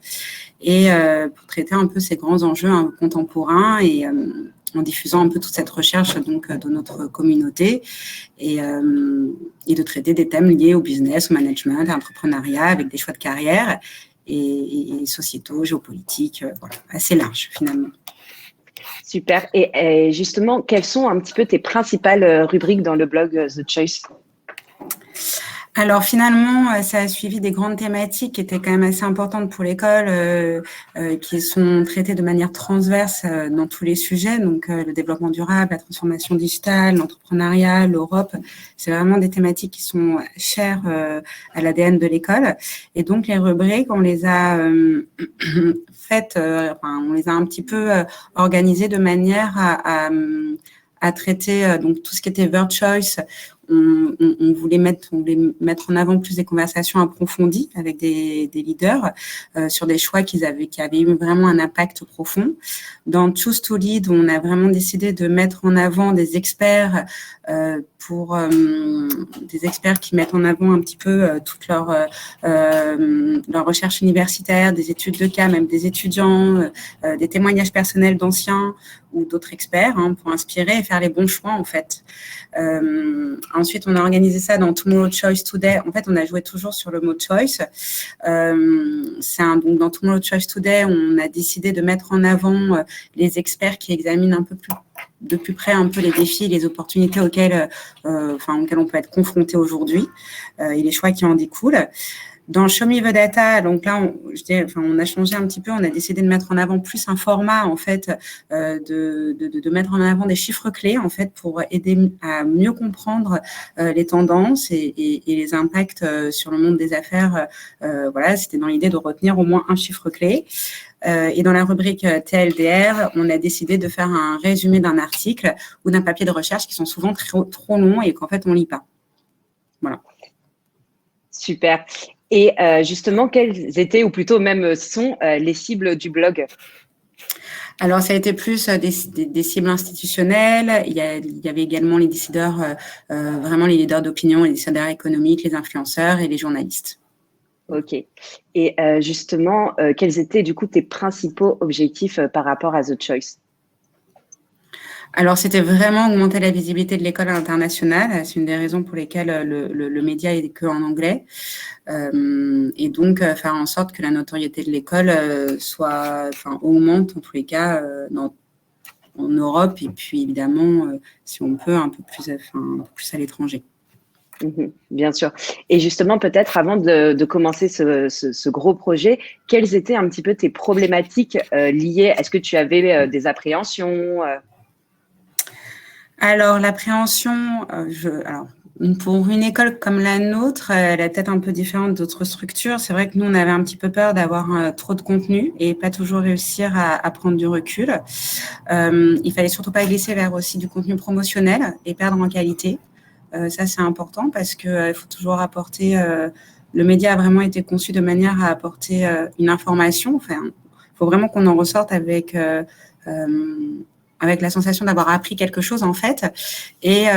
et pour traiter un peu ces grands enjeux contemporains et en diffusant un peu toute cette recherche donc de notre communauté et de traiter des thèmes liés au business, au management, à l'entrepreneuriat avec des choix de carrière et sociétaux, géopolitiques, voilà, assez large finalement. Super. Et justement, quelles sont un petit peu tes principales rubriques dans le blog The Choice? Alors finalement, ça a suivi des grandes thématiques qui étaient quand même assez importantes pour l'école, qui sont traitées de manière transverse dans tous les sujets. Donc le développement durable, la transformation digitale, l'entrepreneuriat, l'Europe, c'est vraiment des thématiques qui sont chères à l'ADN de l'école. Et donc les rubriques, on les a faites, on les a un petit peu organisées de manière à traiter donc tout ce qui était Word Choice. On voulait mettre en avant plus des conversations approfondies avec des leaders sur des choix qui avaient eu vraiment un impact profond. Dans Choose to Lead, on a vraiment décidé de mettre en avant des experts pour des experts qui mettent en avant un petit peu toute leur recherche universitaire, des études de cas, même des étudiants, des témoignages personnels d'anciens ou d'autres experts pour inspirer et faire les bons choix en fait. Ensuite, on a organisé ça dans Tomorrow Choice Today. En fait, on a joué toujours sur le mot choice. Donc dans Tomorrow Choice Today, on a décidé de mettre en avant les experts qui examinent un peu de plus près un peu les défis, les opportunités auxquelles on peut être confronté aujourd'hui et les choix qui en découlent. Dans Show Me the Data, donc là, on a changé un petit peu. On a décidé de mettre en avant plus un format, en fait, de mettre en avant des chiffres clés, en fait, pour aider à mieux comprendre les tendances et les impacts sur le monde des affaires. Voilà, c'était dans l'idée de retenir au moins un chiffre clé. Et dans la rubrique TLDR, on a décidé de faire un résumé d'un article ou d'un papier de recherche qui sont souvent trop longs et qu'en fait, on lit pas. Voilà. Super. Et justement, quelles étaient, ou plutôt même sont, les cibles du blog? Alors, ça a été plus des cibles institutionnelles. Il y avait également les décideurs, vraiment les leaders d'opinion, les décideurs économiques, les influenceurs et les journalistes. Ok. Et justement, quels étaient du coup tes principaux objectifs par rapport à The Choice? Alors, c'était vraiment augmenter la visibilité de l'école internationale. C'est une des raisons pour lesquelles le média est qu'en anglais. Et donc, faire en sorte que la notoriété de l'école augmente en tous les cas en Europe et puis évidemment, si on peut, un peu plus à l'étranger. Bien sûr. Et justement, peut-être avant de commencer ce gros projet, quelles étaient un petit peu tes problématiques liées? Est-ce que tu avais des appréhensions? Alors, l'appréhension, pour une école comme la nôtre, elle est peut-être un peu différente d'autres structures. C'est vrai que nous, on avait un petit peu peur d'avoir trop de contenu et pas toujours réussir à prendre du recul. Il fallait surtout pas glisser vers aussi du contenu promotionnel et perdre en qualité. Ça, c'est important parce qu'il faut toujours apporter… le média a vraiment été conçu de manière à apporter une information. Enfin, il faut vraiment qu'on en ressorte avec la sensation d'avoir appris quelque chose, en fait. Et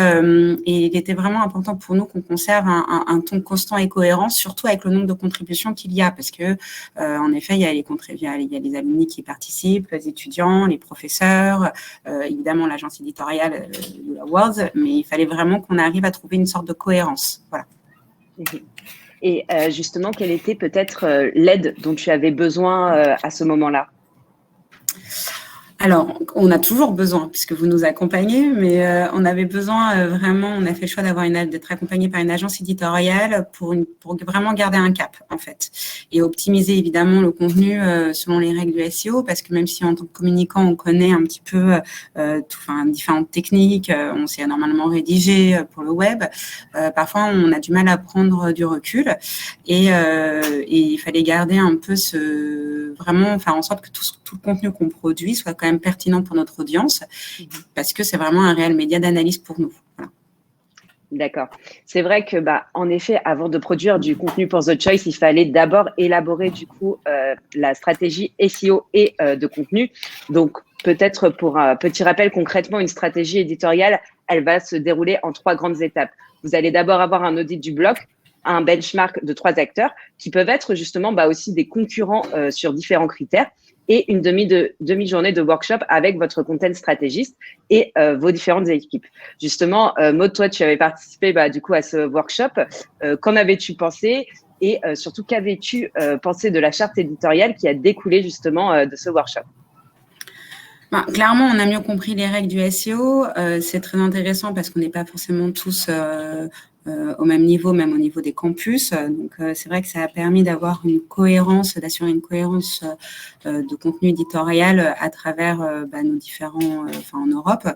il était vraiment important pour nous qu'on conserve un ton constant et cohérent, surtout avec le nombre de contributions qu'il y a. Parce que, en effet, il y a les alumni qui participent, les étudiants, les professeurs, évidemment l'agence éditoriale de Awards, mais il fallait vraiment qu'on arrive à trouver une sorte de cohérence. Voilà. Et justement, quelle était peut-être l'aide dont tu avais besoin à ce moment-là? Alors, on a toujours besoin, puisque vous nous accompagnez, mais on avait besoin vraiment, on a fait le choix d'être accompagné par une agence éditoriale pour vraiment garder un cap, en fait, et optimiser évidemment le contenu selon les règles du SEO, parce que même si en tant que communicant, on connaît un petit peu différentes techniques, on sait normalement rédiger pour le web, parfois on a du mal à prendre du recul, et il fallait garder un peu vraiment faire en sorte que tout le contenu qu'on produit soit quand même pertinent pour notre audience, parce que c'est vraiment un réel média d'analyse pour nous. Voilà. D'accord. C'est vrai que, en effet, avant de produire du contenu pour The Choice, il fallait d'abord élaborer du coup la stratégie SEO et de contenu. Donc, peut-être pour un petit rappel, concrètement, une stratégie éditoriale, elle va se dérouler en 3 grandes étapes. Vous allez d'abord avoir un audit du blog, un benchmark de 3 acteurs qui peuvent être justement aussi des concurrents sur différents critères, et une demi-journée de workshop avec votre content stratégiste et vos différentes équipes. Justement, Maud, toi, tu avais participé du coup à ce workshop. Qu'en avais-tu pensé et surtout, qu'avais-tu pensé de la charte éditoriale qui a découlé justement de ce workshop? Clairement, on a mieux compris les règles du SEO. C'est très intéressant parce qu'on n'est pas forcément tous au même niveau, même au niveau des campus. Donc, c'est vrai que ça a permis d'avoir une cohérence, d'assurer une cohérence de contenu éditorial à travers nos différents, en Europe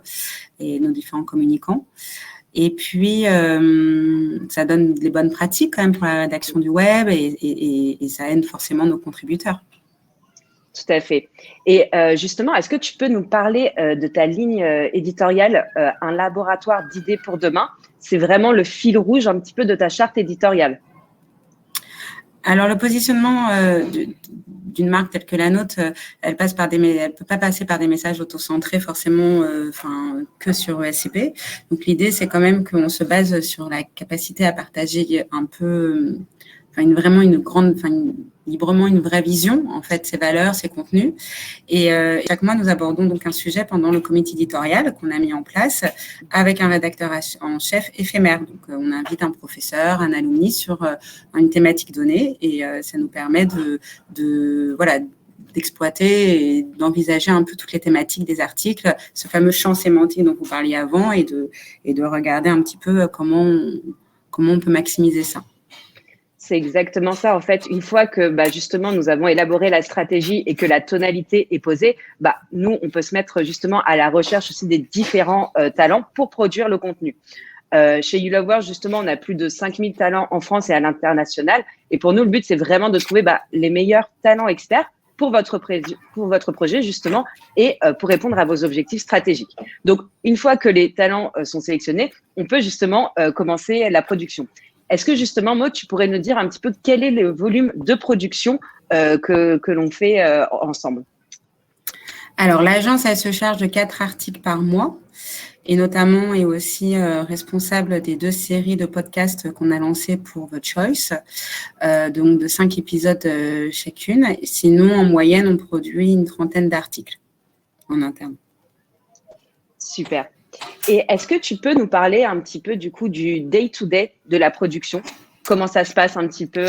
et nos différents communicants. Et puis, ça donne des bonnes pratiques quand même pour la rédaction du web et ça aide forcément nos contributeurs. Tout à fait. Et justement, est-ce que tu peux nous parler de ta ligne éditoriale, un laboratoire d'idées pour demain? C'est vraiment le fil rouge un petit peu de ta charte éditoriale. Alors, le positionnement d'une marque telle que la nôtre, elle peut pas passer par des messages auto-centrés forcément, que sur ESCP. Donc, l'idée, c'est quand même qu'on se base sur la capacité à partager un peu, librement une vraie vision, en fait, ses valeurs, ses contenus. Et chaque mois, nous abordons donc un sujet pendant le comité éditorial qu'on a mis en place avec un rédacteur en chef éphémère. Donc, on invite un professeur, un alumni sur une thématique donnée et ça nous permet d'exploiter et d'envisager un peu toutes les thématiques des articles, ce fameux champ sémantique dont vous parliez avant et de regarder un petit peu comment on peut maximiser ça. C'est exactement ça. En fait, une fois que justement nous avons élaboré la stratégie et que la tonalité est posée, nous, on peut se mettre justement à la recherche aussi des différents talents pour produire le contenu. Chez You Love World, justement, on a plus de 5000 talents en France et à l'international. Et pour nous, le but, c'est vraiment de trouver les meilleurs talents experts pour votre projet, justement, et pour répondre à vos objectifs stratégiques. Donc, une fois que les talents sont sélectionnés, on peut justement commencer la production. Est-ce que justement, Maud, tu pourrais nous dire un petit peu quel est le volume de production que l'on fait ensemble? Alors, l'agence, elle se charge de 4 articles par mois et notamment est aussi responsable des 2 séries de podcasts qu'on a lancées pour The Choice, donc de 5 épisodes chacune. Sinon, en moyenne, on produit une 30aine d'articles en interne. Super. Et est-ce que tu peux nous parler un petit peu du coup du day-to-day de la production? Comment ça se passe un petit peu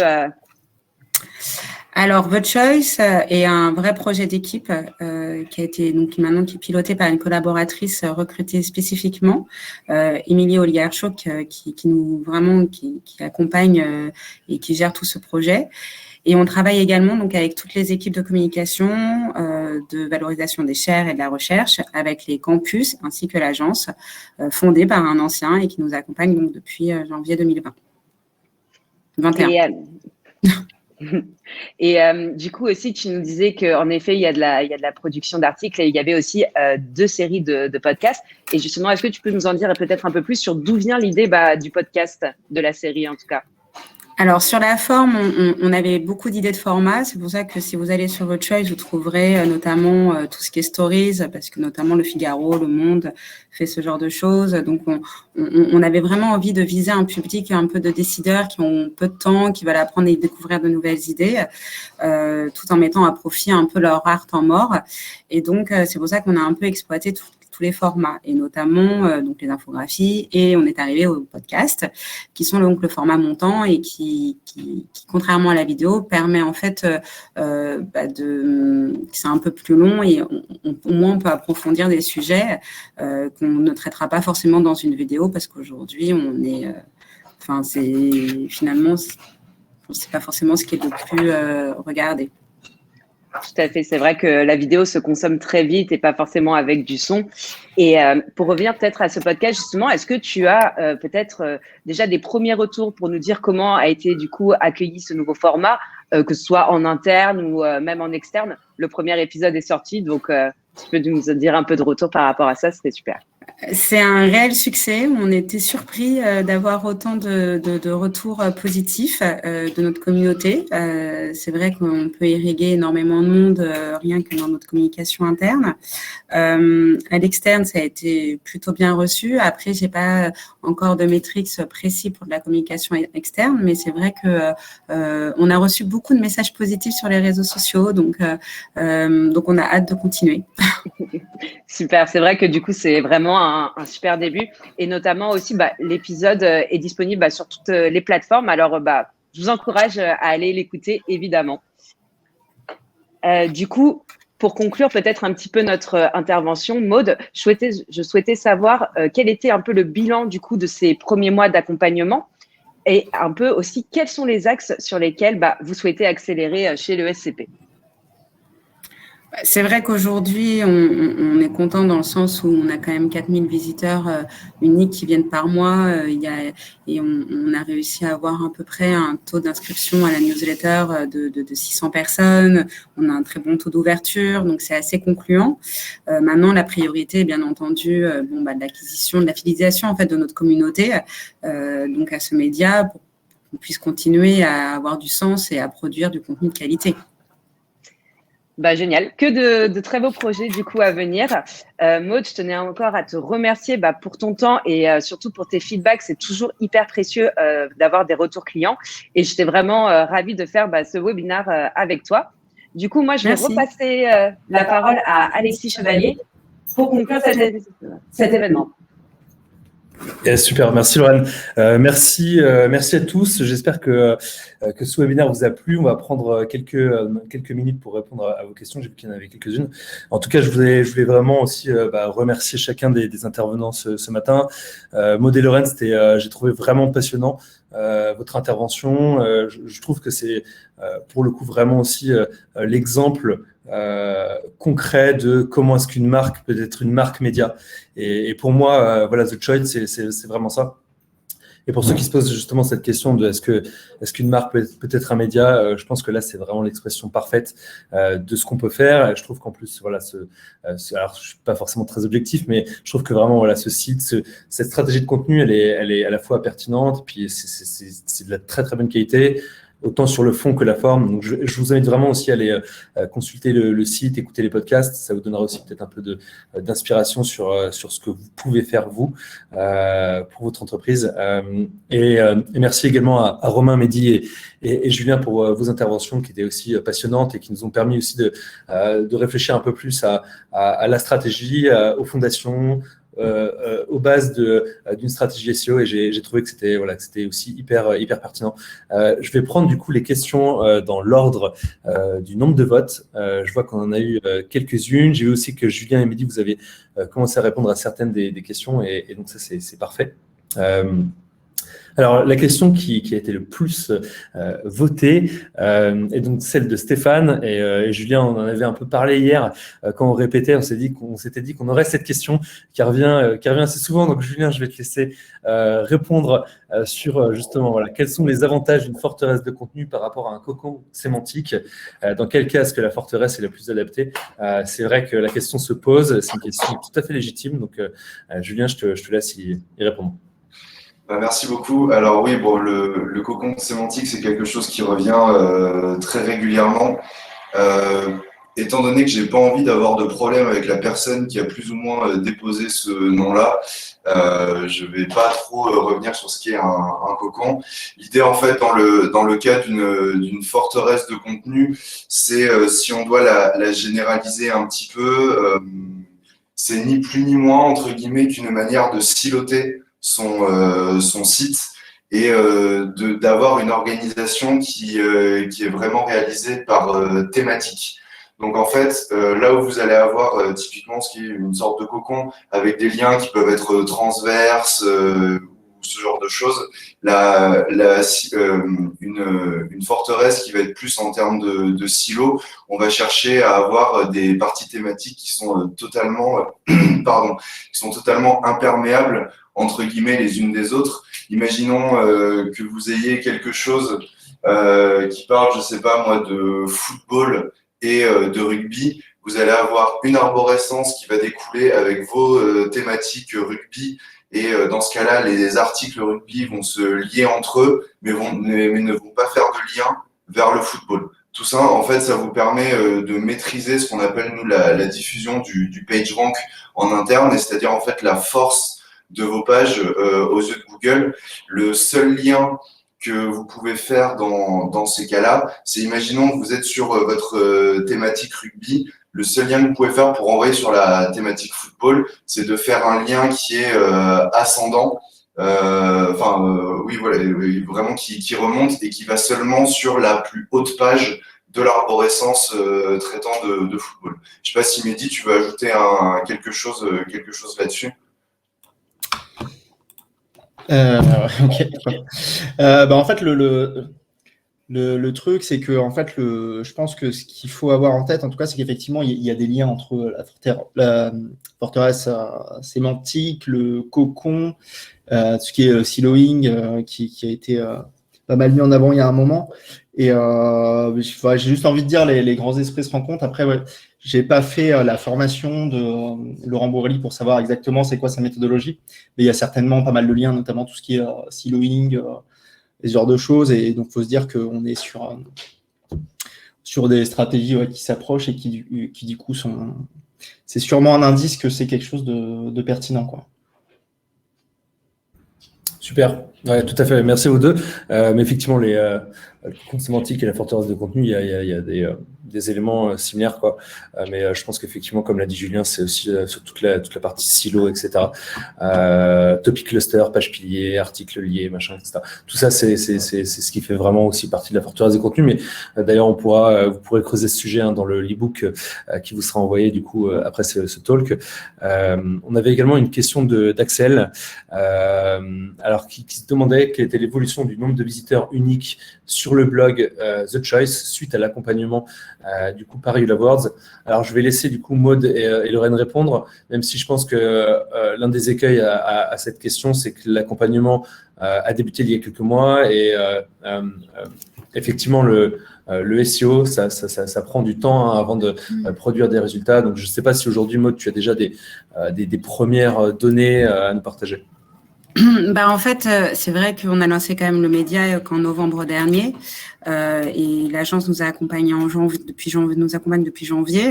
Alors, The Choice est un vrai projet d'équipe qui est piloté par une collaboratrice recrutée spécifiquement, Émilie Oliarchuk, qui accompagne et qui gère tout ce projet. Et on travaille également donc avec toutes les équipes de communication, de valorisation des chaires et de la recherche, avec les campus ainsi que l'agence, fondée par un ancien et qui nous accompagne donc depuis janvier 2021. Et du coup aussi, tu nous disais qu'en effet, il y a de la production d'articles et il y avait aussi 2 séries de podcasts. Et justement, est-ce que tu peux nous en dire peut-être un peu plus sur d'où vient l'idée du podcast, de la série en tout cas? Alors, sur la forme, on avait beaucoup d'idées de formats. C'est pour ça que si vous allez sur votre Choice, vous trouverez notamment tout ce qui est stories, parce que notamment Le Figaro, Le Monde fait ce genre de choses. Donc, on avait vraiment envie de viser un public un peu de décideurs qui ont peu de temps, qui veulent apprendre et découvrir de nouvelles idées, tout en mettant à profit un peu leur rare temps mort. Et donc, c'est pour ça qu'on a un peu exploité tous les formats et notamment donc les infographies, et on est arrivé au podcast qui sont donc le format montant et qui contrairement à la vidéo permet en fait c'est un peu plus long et au moins on peut approfondir des sujets qu'on ne traitera pas forcément dans une vidéo parce qu'aujourd'hui on est c'est pas forcément ce qui est le plus regardé. Tout à fait. C'est vrai que la vidéo se consomme très vite et pas forcément avec du son. Et pour revenir peut-être à ce podcast, justement, est-ce que tu as peut-être déjà des premiers retours pour nous dire comment a été du coup accueilli ce nouveau format, que ce soit en interne ou même en externe? Le premier épisode est sorti, donc tu peux nous dire un peu de retour par rapport à ça, c'était super. C'est un réel succès. On était surpris d'avoir autant de retours positifs de notre communauté. C'est vrai qu'on peut irriguer énormément de monde rien que dans notre communication interne. À l'externe, ça a été plutôt bien reçu. Après, j'ai pas encore de métriques précis pour de la communication externe, mais c'est vrai que on a reçu beaucoup de messages positifs sur les réseaux sociaux. Donc on a hâte de continuer. Super, c'est vrai que du coup, c'est vraiment un super début. Et notamment aussi, l'épisode est disponible sur toutes les plateformes. Alors, je vous encourage à aller l'écouter, évidemment. Du coup, pour conclure peut-être un petit peu notre intervention, Maud, je souhaitais savoir quel était un peu le bilan du coup de ces premiers mois d'accompagnement et un peu aussi quels sont les axes sur lesquels vous souhaitez accélérer chez le SCP. C'est vrai qu'aujourd'hui, on est content dans le sens où on a quand même 4000 visiteurs uniques qui viennent par mois. Et on a réussi à avoir à peu près un taux d'inscription à la newsletter de 600 personnes. On a un très bon taux d'ouverture, donc c'est assez concluant. Maintenant, la priorité est bien entendu de l'acquisition, de la fidélisation en fait de notre communauté, donc à ce média qu'on puisse continuer à avoir du sens et à produire du contenu de qualité. Génial. Que de très beaux projets du coup à venir. Maud, je tenais encore à te remercier pour ton temps et surtout pour tes feedbacks. C'est toujours hyper précieux d'avoir des retours clients. Et j'étais vraiment ravie de faire ce webinaire avec toi. Du coup, moi, je vais repasser la parole à Alexis Chevalier pour conclure cet événement. Super, merci Lorraine. Merci à tous. J'espère que ce webinaire vous a plu. On va prendre quelques minutes pour répondre à vos questions. J'ai vu qu'il y en avait quelques-unes. En tout cas, je voulais vraiment aussi remercier chacun des intervenants ce matin. Maud et Lorraine, j'ai trouvé vraiment passionnant votre intervention. Je trouve que c'est pour le coup vraiment aussi l'exemple concret de comment est-ce qu'une marque peut être une marque média. Et pour moi, The Choice, c'est vraiment ça. Et pour ceux qui se posent justement cette question de est-ce qu'une marque peut être un média, je pense que là, c'est vraiment l'expression parfaite de ce qu'on peut faire. Et je trouve qu'en plus, alors je suis pas forcément très objectif, mais je trouve que vraiment, ce site, cette stratégie de contenu, elle est à la fois pertinente, puis c'est de la très, très bonne qualité, autant sur le fond que la forme. Donc, je vous invite vraiment aussi à aller consulter le site, écouter les podcasts. Ça vous donnera aussi peut-être un peu d'inspiration sur ce que vous pouvez faire, vous, pour votre entreprise. Et merci également à Romain, Mehdi et Julien pour vos interventions qui étaient aussi passionnantes et qui nous ont permis aussi de réfléchir un peu plus à la stratégie, aux fondations, aux bases d'une stratégie SEO, et j'ai trouvé que c'était aussi hyper pertinent. Je vais prendre du coup les questions dans l'ordre du nombre de votes. Je vois qu'on en a eu quelques-unes. J'ai vu aussi que Julien et Mehdi, vous avez commencé à répondre à certaines des questions, et donc ça c'est parfait. Alors, la question qui a été le plus votée est donc celle de Stéphane, et Julien, on en avait un peu parlé hier quand on répétait. On s'était dit qu'on aurait cette question qui revient assez souvent. Donc, Julien, je vais te laisser répondre sur justement quels sont les avantages d'une forteresse de contenu par rapport à un cocon sémantique. Dans quel cas est-ce que la forteresse est la plus adaptée? C'est vrai que la question se pose. C'est une question tout à fait légitime. Donc, Julien, je te laisse y répondre. Merci beaucoup. Alors oui, le cocon sémantique, c'est quelque chose qui revient très régulièrement. Étant donné que j'ai pas envie d'avoir de problème avec la personne qui a plus ou moins déposé ce nom-là, je vais pas trop revenir sur ce qu'est un cocon. L'idée, en fait, dans le cas d'une forteresse de contenu, c'est si on doit la généraliser un petit peu, c'est ni plus ni moins, entre guillemets, qu'une manière de siloter son site et d'avoir une organisation qui est vraiment réalisée par thématique. Donc en fait, là où vous allez avoir typiquement ce qui est une sorte de cocon avec des liens qui peuvent être transverses ou ce genre de choses, une forteresse qui va être plus en termes de silos, on va chercher à avoir des parties thématiques qui sont totalement imperméables entre guillemets les unes des autres. Imaginons que vous ayez quelque chose qui parle, je sais pas moi, de football et de rugby. Vous allez avoir une arborescence qui va découler avec vos thématiques rugby, et dans ce cas-là, les articles rugby vont se lier entre eux, mais ne vont pas faire de lien vers le football. Tout ça, en fait, ça vous permet de maîtriser ce qu'on appelle, nous, la diffusion du PageRank en interne, et c'est-à-dire, en fait, la force de vos pages aux yeux de Google. Le seul lien que vous pouvez faire dans ces cas-là, c'est, imaginons que vous êtes sur votre thématique rugby, le seul lien que vous pouvez faire pour envoyer sur la thématique football, c'est de faire un lien qui est ascendant, vraiment qui remonte et qui va seulement sur la plus haute page de l'arborescence traitant de football. Je ne sais pas si Mehdi, tu veux ajouter quelque chose là-dessus. Ok. En fait, le truc, c'est que en fait, je pense que ce qu'il faut avoir en tête, en tout cas, c'est qu'effectivement, il y a des liens entre la forteresse sémantique, le cocon, ce qui est siloing, qui a été pas mal mis en avant il y a un moment. Et j'ai juste envie de dire, les grands esprits se rencontrent. Après, j'ai pas fait la formation de Laurent Bourrelli pour savoir exactement c'est quoi sa méthodologie, mais il y a certainement pas mal de liens, notamment tout ce qui est siloing, et ce genre de choses. Et donc, il faut se dire qu'on est sur des stratégies qui s'approchent et qui du coup c'est sûrement un indice que c'est quelque chose de pertinent, quoi. Super, ouais, tout à fait. Merci aux deux. Mais effectivement, le compte sémantique et la forteresse de contenu, il y a des éléments similaires, quoi. Mais je pense qu'effectivement, comme l'a dit Julien, c'est aussi sur toute la partie silo, etc. Topic cluster, page pilier, article lié, machin, etc. Tout ça, c'est ce qui fait vraiment aussi partie de la forteresse de contenu. Mais d'ailleurs, vous pourrez creuser ce sujet dans l'e-book qui vous sera envoyé du coup après ce talk. On avait également une question d'Axel. Alors qui se demandait quelle était l'évolution du nombre de visiteurs uniques sur le blog The Choice suite à l'accompagnement du coup Paris Awards. Alors je vais laisser du coup Maud et Lorraine répondre, même si je pense que l'un des écueils à cette question, c'est que l'accompagnement a débuté il y a quelques mois et effectivement le SEO, ça prend du temps avant de produire des résultats. Donc je ne sais pas si aujourd'hui Maud, tu as déjà des premières données à nous partager. En fait, c'est vrai qu'on a lancé quand même le média qu'en novembre dernier. Et l'agence nous a accompagnés nous accompagne depuis janvier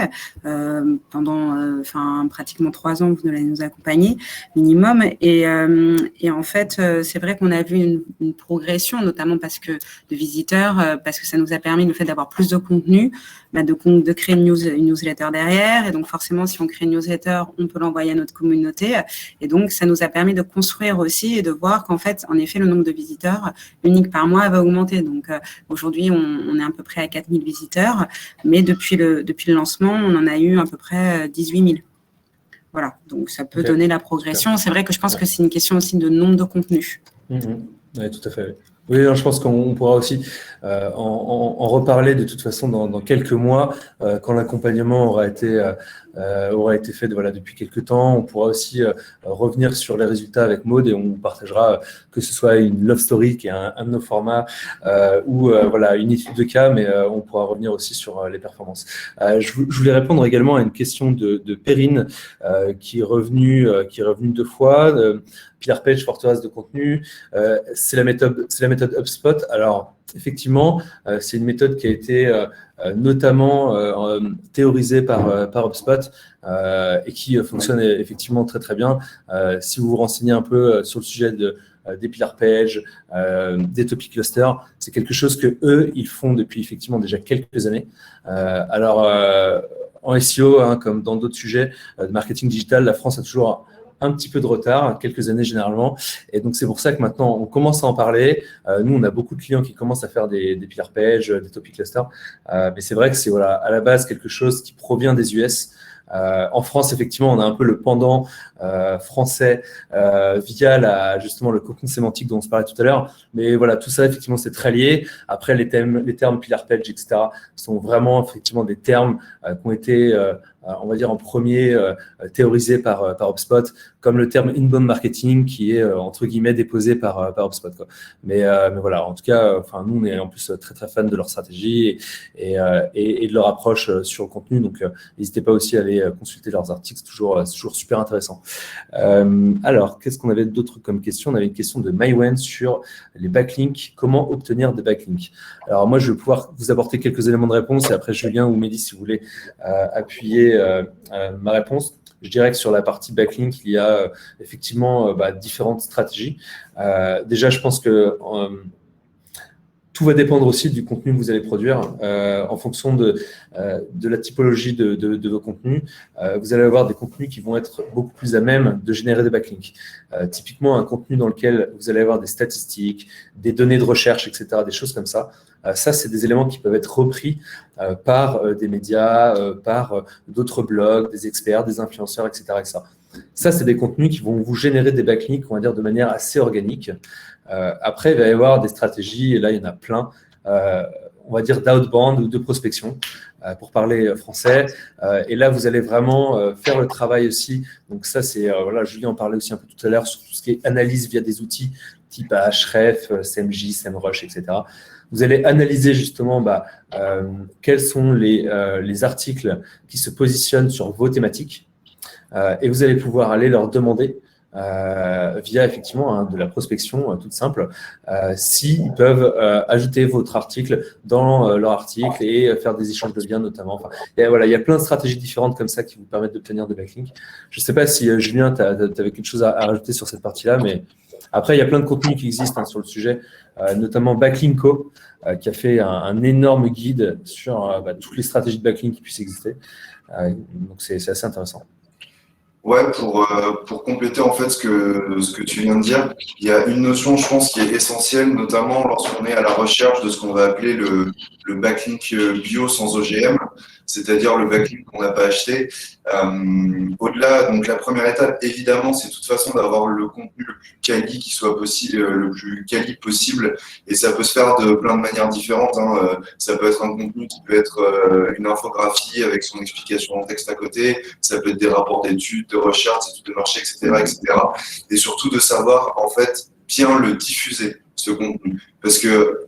pendant pratiquement 3 ans. Vous nous accompagnés minimum. Et en fait, c'est vrai qu'on a vu une progression, notamment de visiteurs, parce que ça nous a permis le fait d'avoir plus de contenu, de créer une newsletter derrière. Et donc forcément, si on crée une newsletter, on peut l'envoyer à notre communauté. Et donc ça nous a permis de construire aussi et de voir qu'en fait, en effet, le nombre de visiteurs uniques par mois va augmenter. Donc aujourd'hui, on est à peu près à 4000 visiteurs, mais depuis le lancement, on en a eu à peu près 18 000. Voilà, donc ça peut donner la progression. C'est vrai que je pense que c'est une question aussi de nombre de contenus. Oui, tout à fait. Oui, je pense qu'on pourra aussi en reparler de toute façon dans quelques mois, quand l'accompagnement aura été fait depuis quelques temps. On pourra aussi revenir sur les résultats avec Maud et on partagera que ce soit une love story qui est un de nos formats ou une étude de cas, mais on pourra revenir aussi sur les performances. Je voulais répondre également à une question de Perrine qui est revenue 2 fois. Pillar Page, forteresse de contenu, c'est la méthode HubSpot. Alors, effectivement, c'est une méthode qui a été notamment théorisée par HubSpot et qui fonctionne effectivement très très bien. Si vous vous renseignez un peu sur le sujet des Pillar Page, des Topic Clusters, c'est quelque chose que eux ils font depuis effectivement déjà quelques années. En SEO, comme dans d'autres sujets de marketing digital, la France a toujours un petit peu de retard, quelques années généralement. Et donc, c'est pour ça que maintenant, on commence à en parler. Nous, on a beaucoup de clients qui commencent à faire des Pillar Pages, des Topic Clusters. Mais c'est vrai que c'est à la base quelque chose qui provient des US. En France, effectivement, on a un peu le pendant français via justement le cocon sémantique dont on se parlait tout à l'heure. Mais voilà, tout ça, effectivement, c'est très lié. Après, les termes Pillar Page, etc., sont vraiment effectivement des termes qui ont été on va dire en premier théorisé par HubSpot, comme le terme inbound marketing qui est entre guillemets déposé par HubSpot, quoi. Mais voilà, en tout cas, nous on est en plus très très fans de leur stratégie et de leur approche sur le contenu, donc n'hésitez pas aussi à aller consulter leurs articles, c'est toujours super intéressant. Alors, qu'est-ce qu'on avait d'autre comme question? On avait une question de Mywen sur les backlinks, comment obtenir des backlinks. Alors moi, je vais pouvoir vous apporter quelques éléments de réponse et après Julien ou Mehdi, si vous voulez appuyer ma réponse. Je dirais que sur la partie backlink, il y a effectivement différentes stratégies. Déjà, je pense que tout va dépendre aussi du contenu que vous allez produire. En fonction de la typologie de vos contenus, vous allez avoir des contenus qui vont être beaucoup plus à même de générer des backlinks. Typiquement, un contenu dans lequel vous allez avoir des statistiques, des données de recherche, etc., des choses comme ça. Ça, c'est des éléments qui peuvent être repris par des médias, par d'autres blogs, des experts, des influenceurs, etc., etc. Ça, c'est des contenus qui vont vous générer des backlinks, on va dire, de manière assez organique. Après, il va y avoir des stratégies, et là, il y en a plein, on va dire d'outbound ou de prospection, pour parler français. Et là, vous allez vraiment faire le travail aussi. Donc ça, c'est, Julien en parlait aussi un peu tout à l'heure sur tout ce qui est analyse via des outils type Ahref, SEMrush, SEMrush, etc. Vous allez analyser justement quels sont les articles qui se positionnent sur vos thématiques et vous allez pouvoir aller leur demander via effectivement de la prospection toute simple, s'ils peuvent ajouter votre article dans leur article et faire des échanges de liens notamment. Enfin, il y a plein de stratégies différentes comme ça qui vous permettent d'obtenir des backlinks. Je ne sais pas si Julien, tu avais quelque chose à rajouter sur cette partie-là, mais après, il y a plein de contenus qui existent sur le sujet, notamment Backlinko, qui a fait un énorme guide sur toutes les stratégies de backlink qui puissent exister. Donc, c'est assez intéressant. Ouais, pour compléter en fait ce que tu viens de dire, il y a une notion, je pense, qui est essentielle, notamment lorsqu'on est à la recherche de ce qu'on va appeler le backlink bio sans OGM, c'est-à-dire le backlink qu'on n'a pas acheté. Au-delà, donc la première étape, évidemment, c'est de toute façon d'avoir le contenu le plus quali qui soit possible, le plus quali possible, et ça peut se faire de plein de manières différentes. Ça peut être un contenu qui peut être une infographie avec son explication en texte à côté, ça peut être des rapports d'études, de recherche, d'études de marché, etc., etc. Et surtout de savoir en fait bien le diffuser, ce contenu. Parce que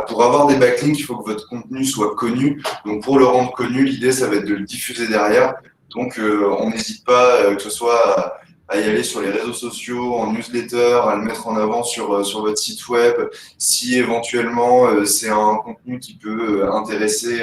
pour avoir des backlinks, il faut que votre contenu soit connu. Donc pour le rendre connu, l'idée, ça va être de le diffuser derrière. Donc on n'hésite pas, que ce soit à y aller sur les réseaux sociaux, en newsletter, à le mettre en avant sur votre site web. Si éventuellement c'est un contenu qui peut intéresser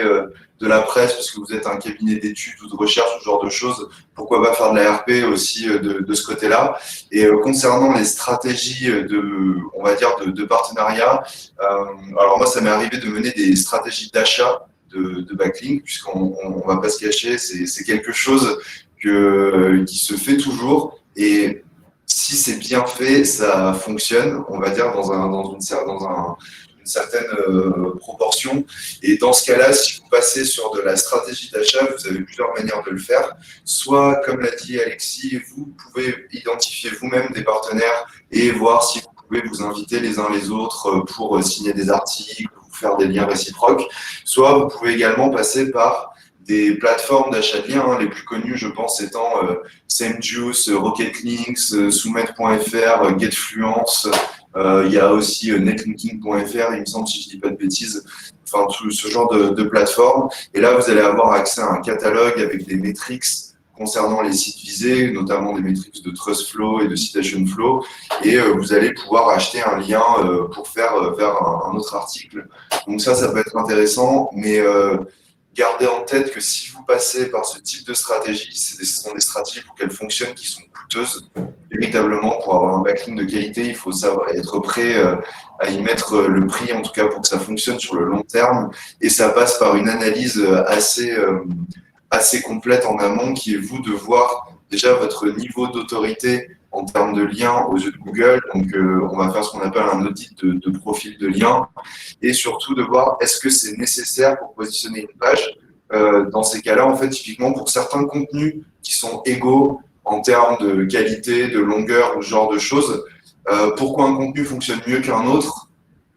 de la presse, parce que vous êtes un cabinet d'études ou de recherche, ce genre de choses, pourquoi pas faire de la RP aussi de ce côté-là. Et concernant les stratégies de partenariat, alors moi, ça m'est arrivé de mener des stratégies d'achat de backlink, puisqu'on va pas se cacher, c'est quelque chose qui se fait toujours. Et si c'est bien fait, ça fonctionne, on va dire, dans une certaine proportion. Et dans ce cas-là, si vous passez sur de la stratégie d'achat, vous avez plusieurs manières de le faire. Soit, comme l'a dit Alexis, vous pouvez identifier vous-même des partenaires et voir si vous pouvez vous inviter les uns les autres pour signer des articles, ou faire des liens réciproques. Soit vous pouvez également passer par des plateformes d'achat de liens, les plus connues, je pense, étant SameJuice, Rocketlinks, Soumet.fr, Getfluence. Il y a aussi netlinking.fr, il me semble, si je ne dis pas de bêtises. Enfin, tout ce genre de plateforme. Et là, vous allez avoir accès à un catalogue avec des métriques concernant les sites visés, notamment des métriques de TrustFlow et de CitationFlow. Et vous allez pouvoir acheter un lien pour faire vers un autre article. Donc ça peut être intéressant, mais gardez en tête que si vous passez par ce type de stratégie, ce sont des stratégies pour qu'elles fonctionnent qui sont coûteuses. Véritablement, pour avoir un backlink de qualité, il faut savoir être prêt à y mettre le prix, en tout cas pour que ça fonctionne sur le long terme. Et ça passe par une analyse assez complète en amont, qui est vous de voir déjà votre niveau d'autorité en termes de liens aux yeux de Google. Donc, on va faire ce qu'on appelle un audit de profil de lien, et surtout de voir est-ce que c'est nécessaire pour positionner une page. Dans ces cas-là, en fait, typiquement pour certains contenus qui sont égaux en termes de qualité, de longueur ou ce genre de choses, pourquoi un contenu fonctionne mieux qu'un autre?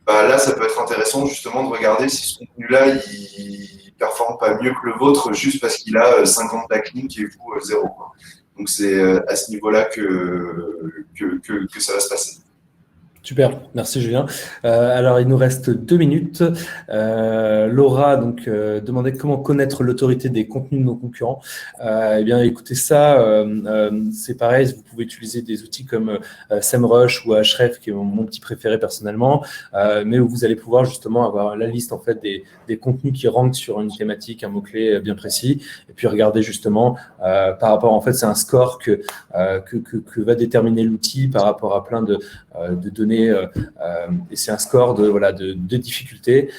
Là, ça peut être intéressant justement de regarder si ce contenu-là, il performe pas mieux que le vôtre juste parce qu'il a 50 backlinks et vous 0. Donc, c'est à ce niveau-là que ça va se passer. Super, merci Julien. Alors, il nous reste 2 minutes. Laura demandait comment connaître l'autorité des contenus de nos concurrents. Eh bien, écoutez ça, c'est pareil, vous pouvez utiliser des outils comme SEMrush ou Ahrefs, qui est mon petit préféré personnellement, mais où vous allez pouvoir justement avoir la liste en fait des contenus qui rankent sur une thématique, un mot-clé bien précis, et puis regarder justement par rapport, en fait, c'est un score que va déterminer l'outil par rapport à plein de données. Et c'est un score de difficulté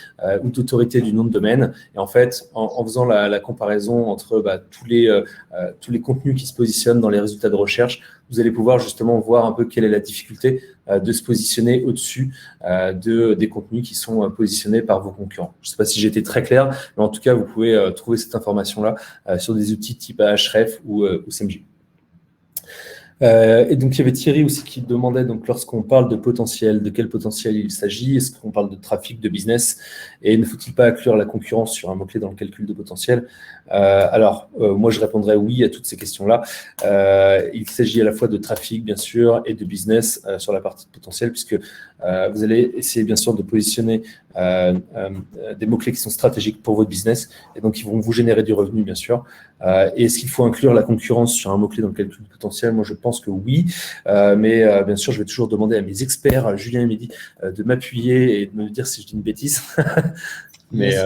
ou d'autorité du nom de domaine. Et en fait, en faisant la comparaison entre tous les contenus qui se positionnent dans les résultats de recherche, vous allez pouvoir justement voir un peu quelle est la difficulté de se positionner au-dessus des contenus qui sont positionnés par vos concurrents. Je ne sais pas si j'ai été très clair, mais en tout cas, vous pouvez trouver cette information-là sur des outils type Ahrefs ou SEMrush. Et donc, il y avait Thierry aussi qui demandait, donc, lorsqu'on parle de potentiel, de quel potentiel il s'agit? Est-ce qu'on parle de trafic, de business? Et ne faut-il pas inclure la concurrence sur un mot-clé dans le calcul de potentiel? Moi, je répondrais oui à toutes ces questions-là. Il s'agit à la fois de trafic, bien sûr, et de business sur la partie de potentiel, puisque vous allez essayer, bien sûr, de positionner des mots-clés qui sont stratégiques pour votre business, et donc ils vont vous générer du revenu, bien sûr. Et est-ce qu'il faut inclure la concurrence sur un mot-clé dans le calcul de potentiel? Moi, je pense pense que oui, mais bien sûr, je vais toujours demander à mes experts, Julien et Mehdi, de m'appuyer et de me dire si je dis une bêtise. Mais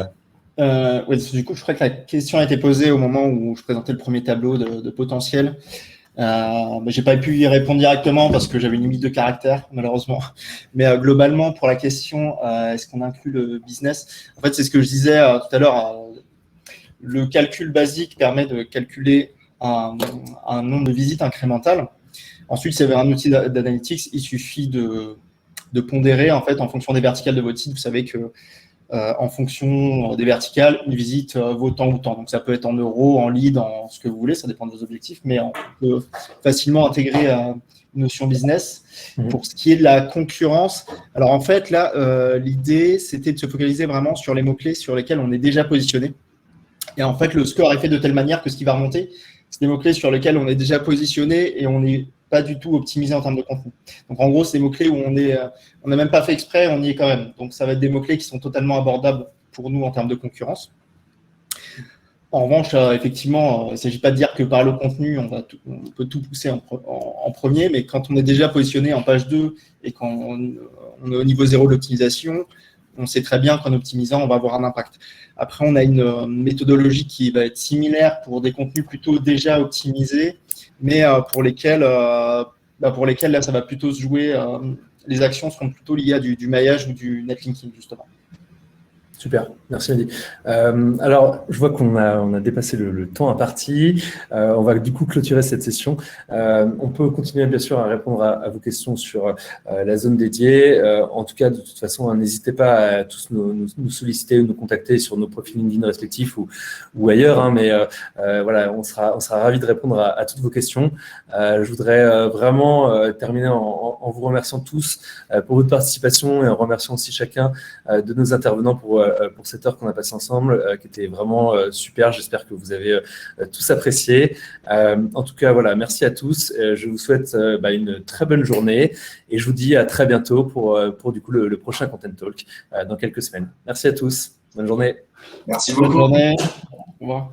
oui, du coup, je crois que la question a été posée au moment où je présentais le premier tableau de potentiel. Mais j'ai pas pu y répondre directement parce que j'avais une limite de caractère, malheureusement. Mais globalement, pour la question, est-ce qu'on inclut le business? En fait, c'est ce que je disais tout à l'heure. Le calcul basique permet de calculer un nombre de visites incrémentales. Ensuite, si vous avez un outil d'analytics, il suffit de pondérer en fait en fonction des verticales de votre site. Vous savez que en fonction des verticales, une visite vaut tant ou tant. Donc, ça peut être en euros, en lead, en ce que vous voulez, ça dépend de vos objectifs, mais on peut facilement intégrer une notion business. Pour ce qui est de la concurrence, alors en fait, là, l'idée, c'était de se focaliser vraiment sur les mots-clés sur lesquels on est déjà positionné. Et en fait, le score est fait de telle manière que ce qui va remonter, c'est des mots-clés sur lesquels on est déjà positionné et on n'est pas du tout optimisé en termes de contenu. Donc, en gros, c'est des mots-clés où on n'a même pas fait exprès, on y est quand même. Donc, ça va être des mots-clés qui sont totalement abordables pour nous en termes de concurrence. En revanche, effectivement, il ne s'agit pas de dire que par le contenu, on peut tout pousser en premier, mais quand on est déjà positionné en page 2 et quand on est au niveau 0 de l'optimisation, on sait très bien qu'en optimisant, on va avoir un impact. Après, on a une méthodologie qui va être similaire pour des contenus plutôt déjà optimisés, mais pour lesquels, là, ça va plutôt se jouer. Les actions seront plutôt liées à du maillage ou du netlinking, justement. Super, merci Mehdi. Alors, je vois qu'on a dépassé le temps imparti. On va du coup clôturer cette session. On peut continuer bien sûr à répondre à vos questions sur la zone dédiée. En tout cas, de toute façon, n'hésitez pas à tous nous solliciter ou nous contacter sur nos profils LinkedIn respectifs ou ailleurs. Hein, mais voilà, on sera ravis de répondre à toutes vos questions. Je voudrais vraiment terminer en vous remerciant tous pour votre participation et en remerciant aussi chacun de nos intervenants pour cette heure qu'on a passée ensemble, qui était vraiment super. J'espère que vous avez tous apprécié. En tout cas, voilà, merci à tous. Je vous souhaite une très bonne journée et je vous dis à très bientôt pour du coup le prochain Content Talk dans quelques semaines. Merci à tous. Bonne journée. Merci beaucoup. Bonne journée. Au revoir.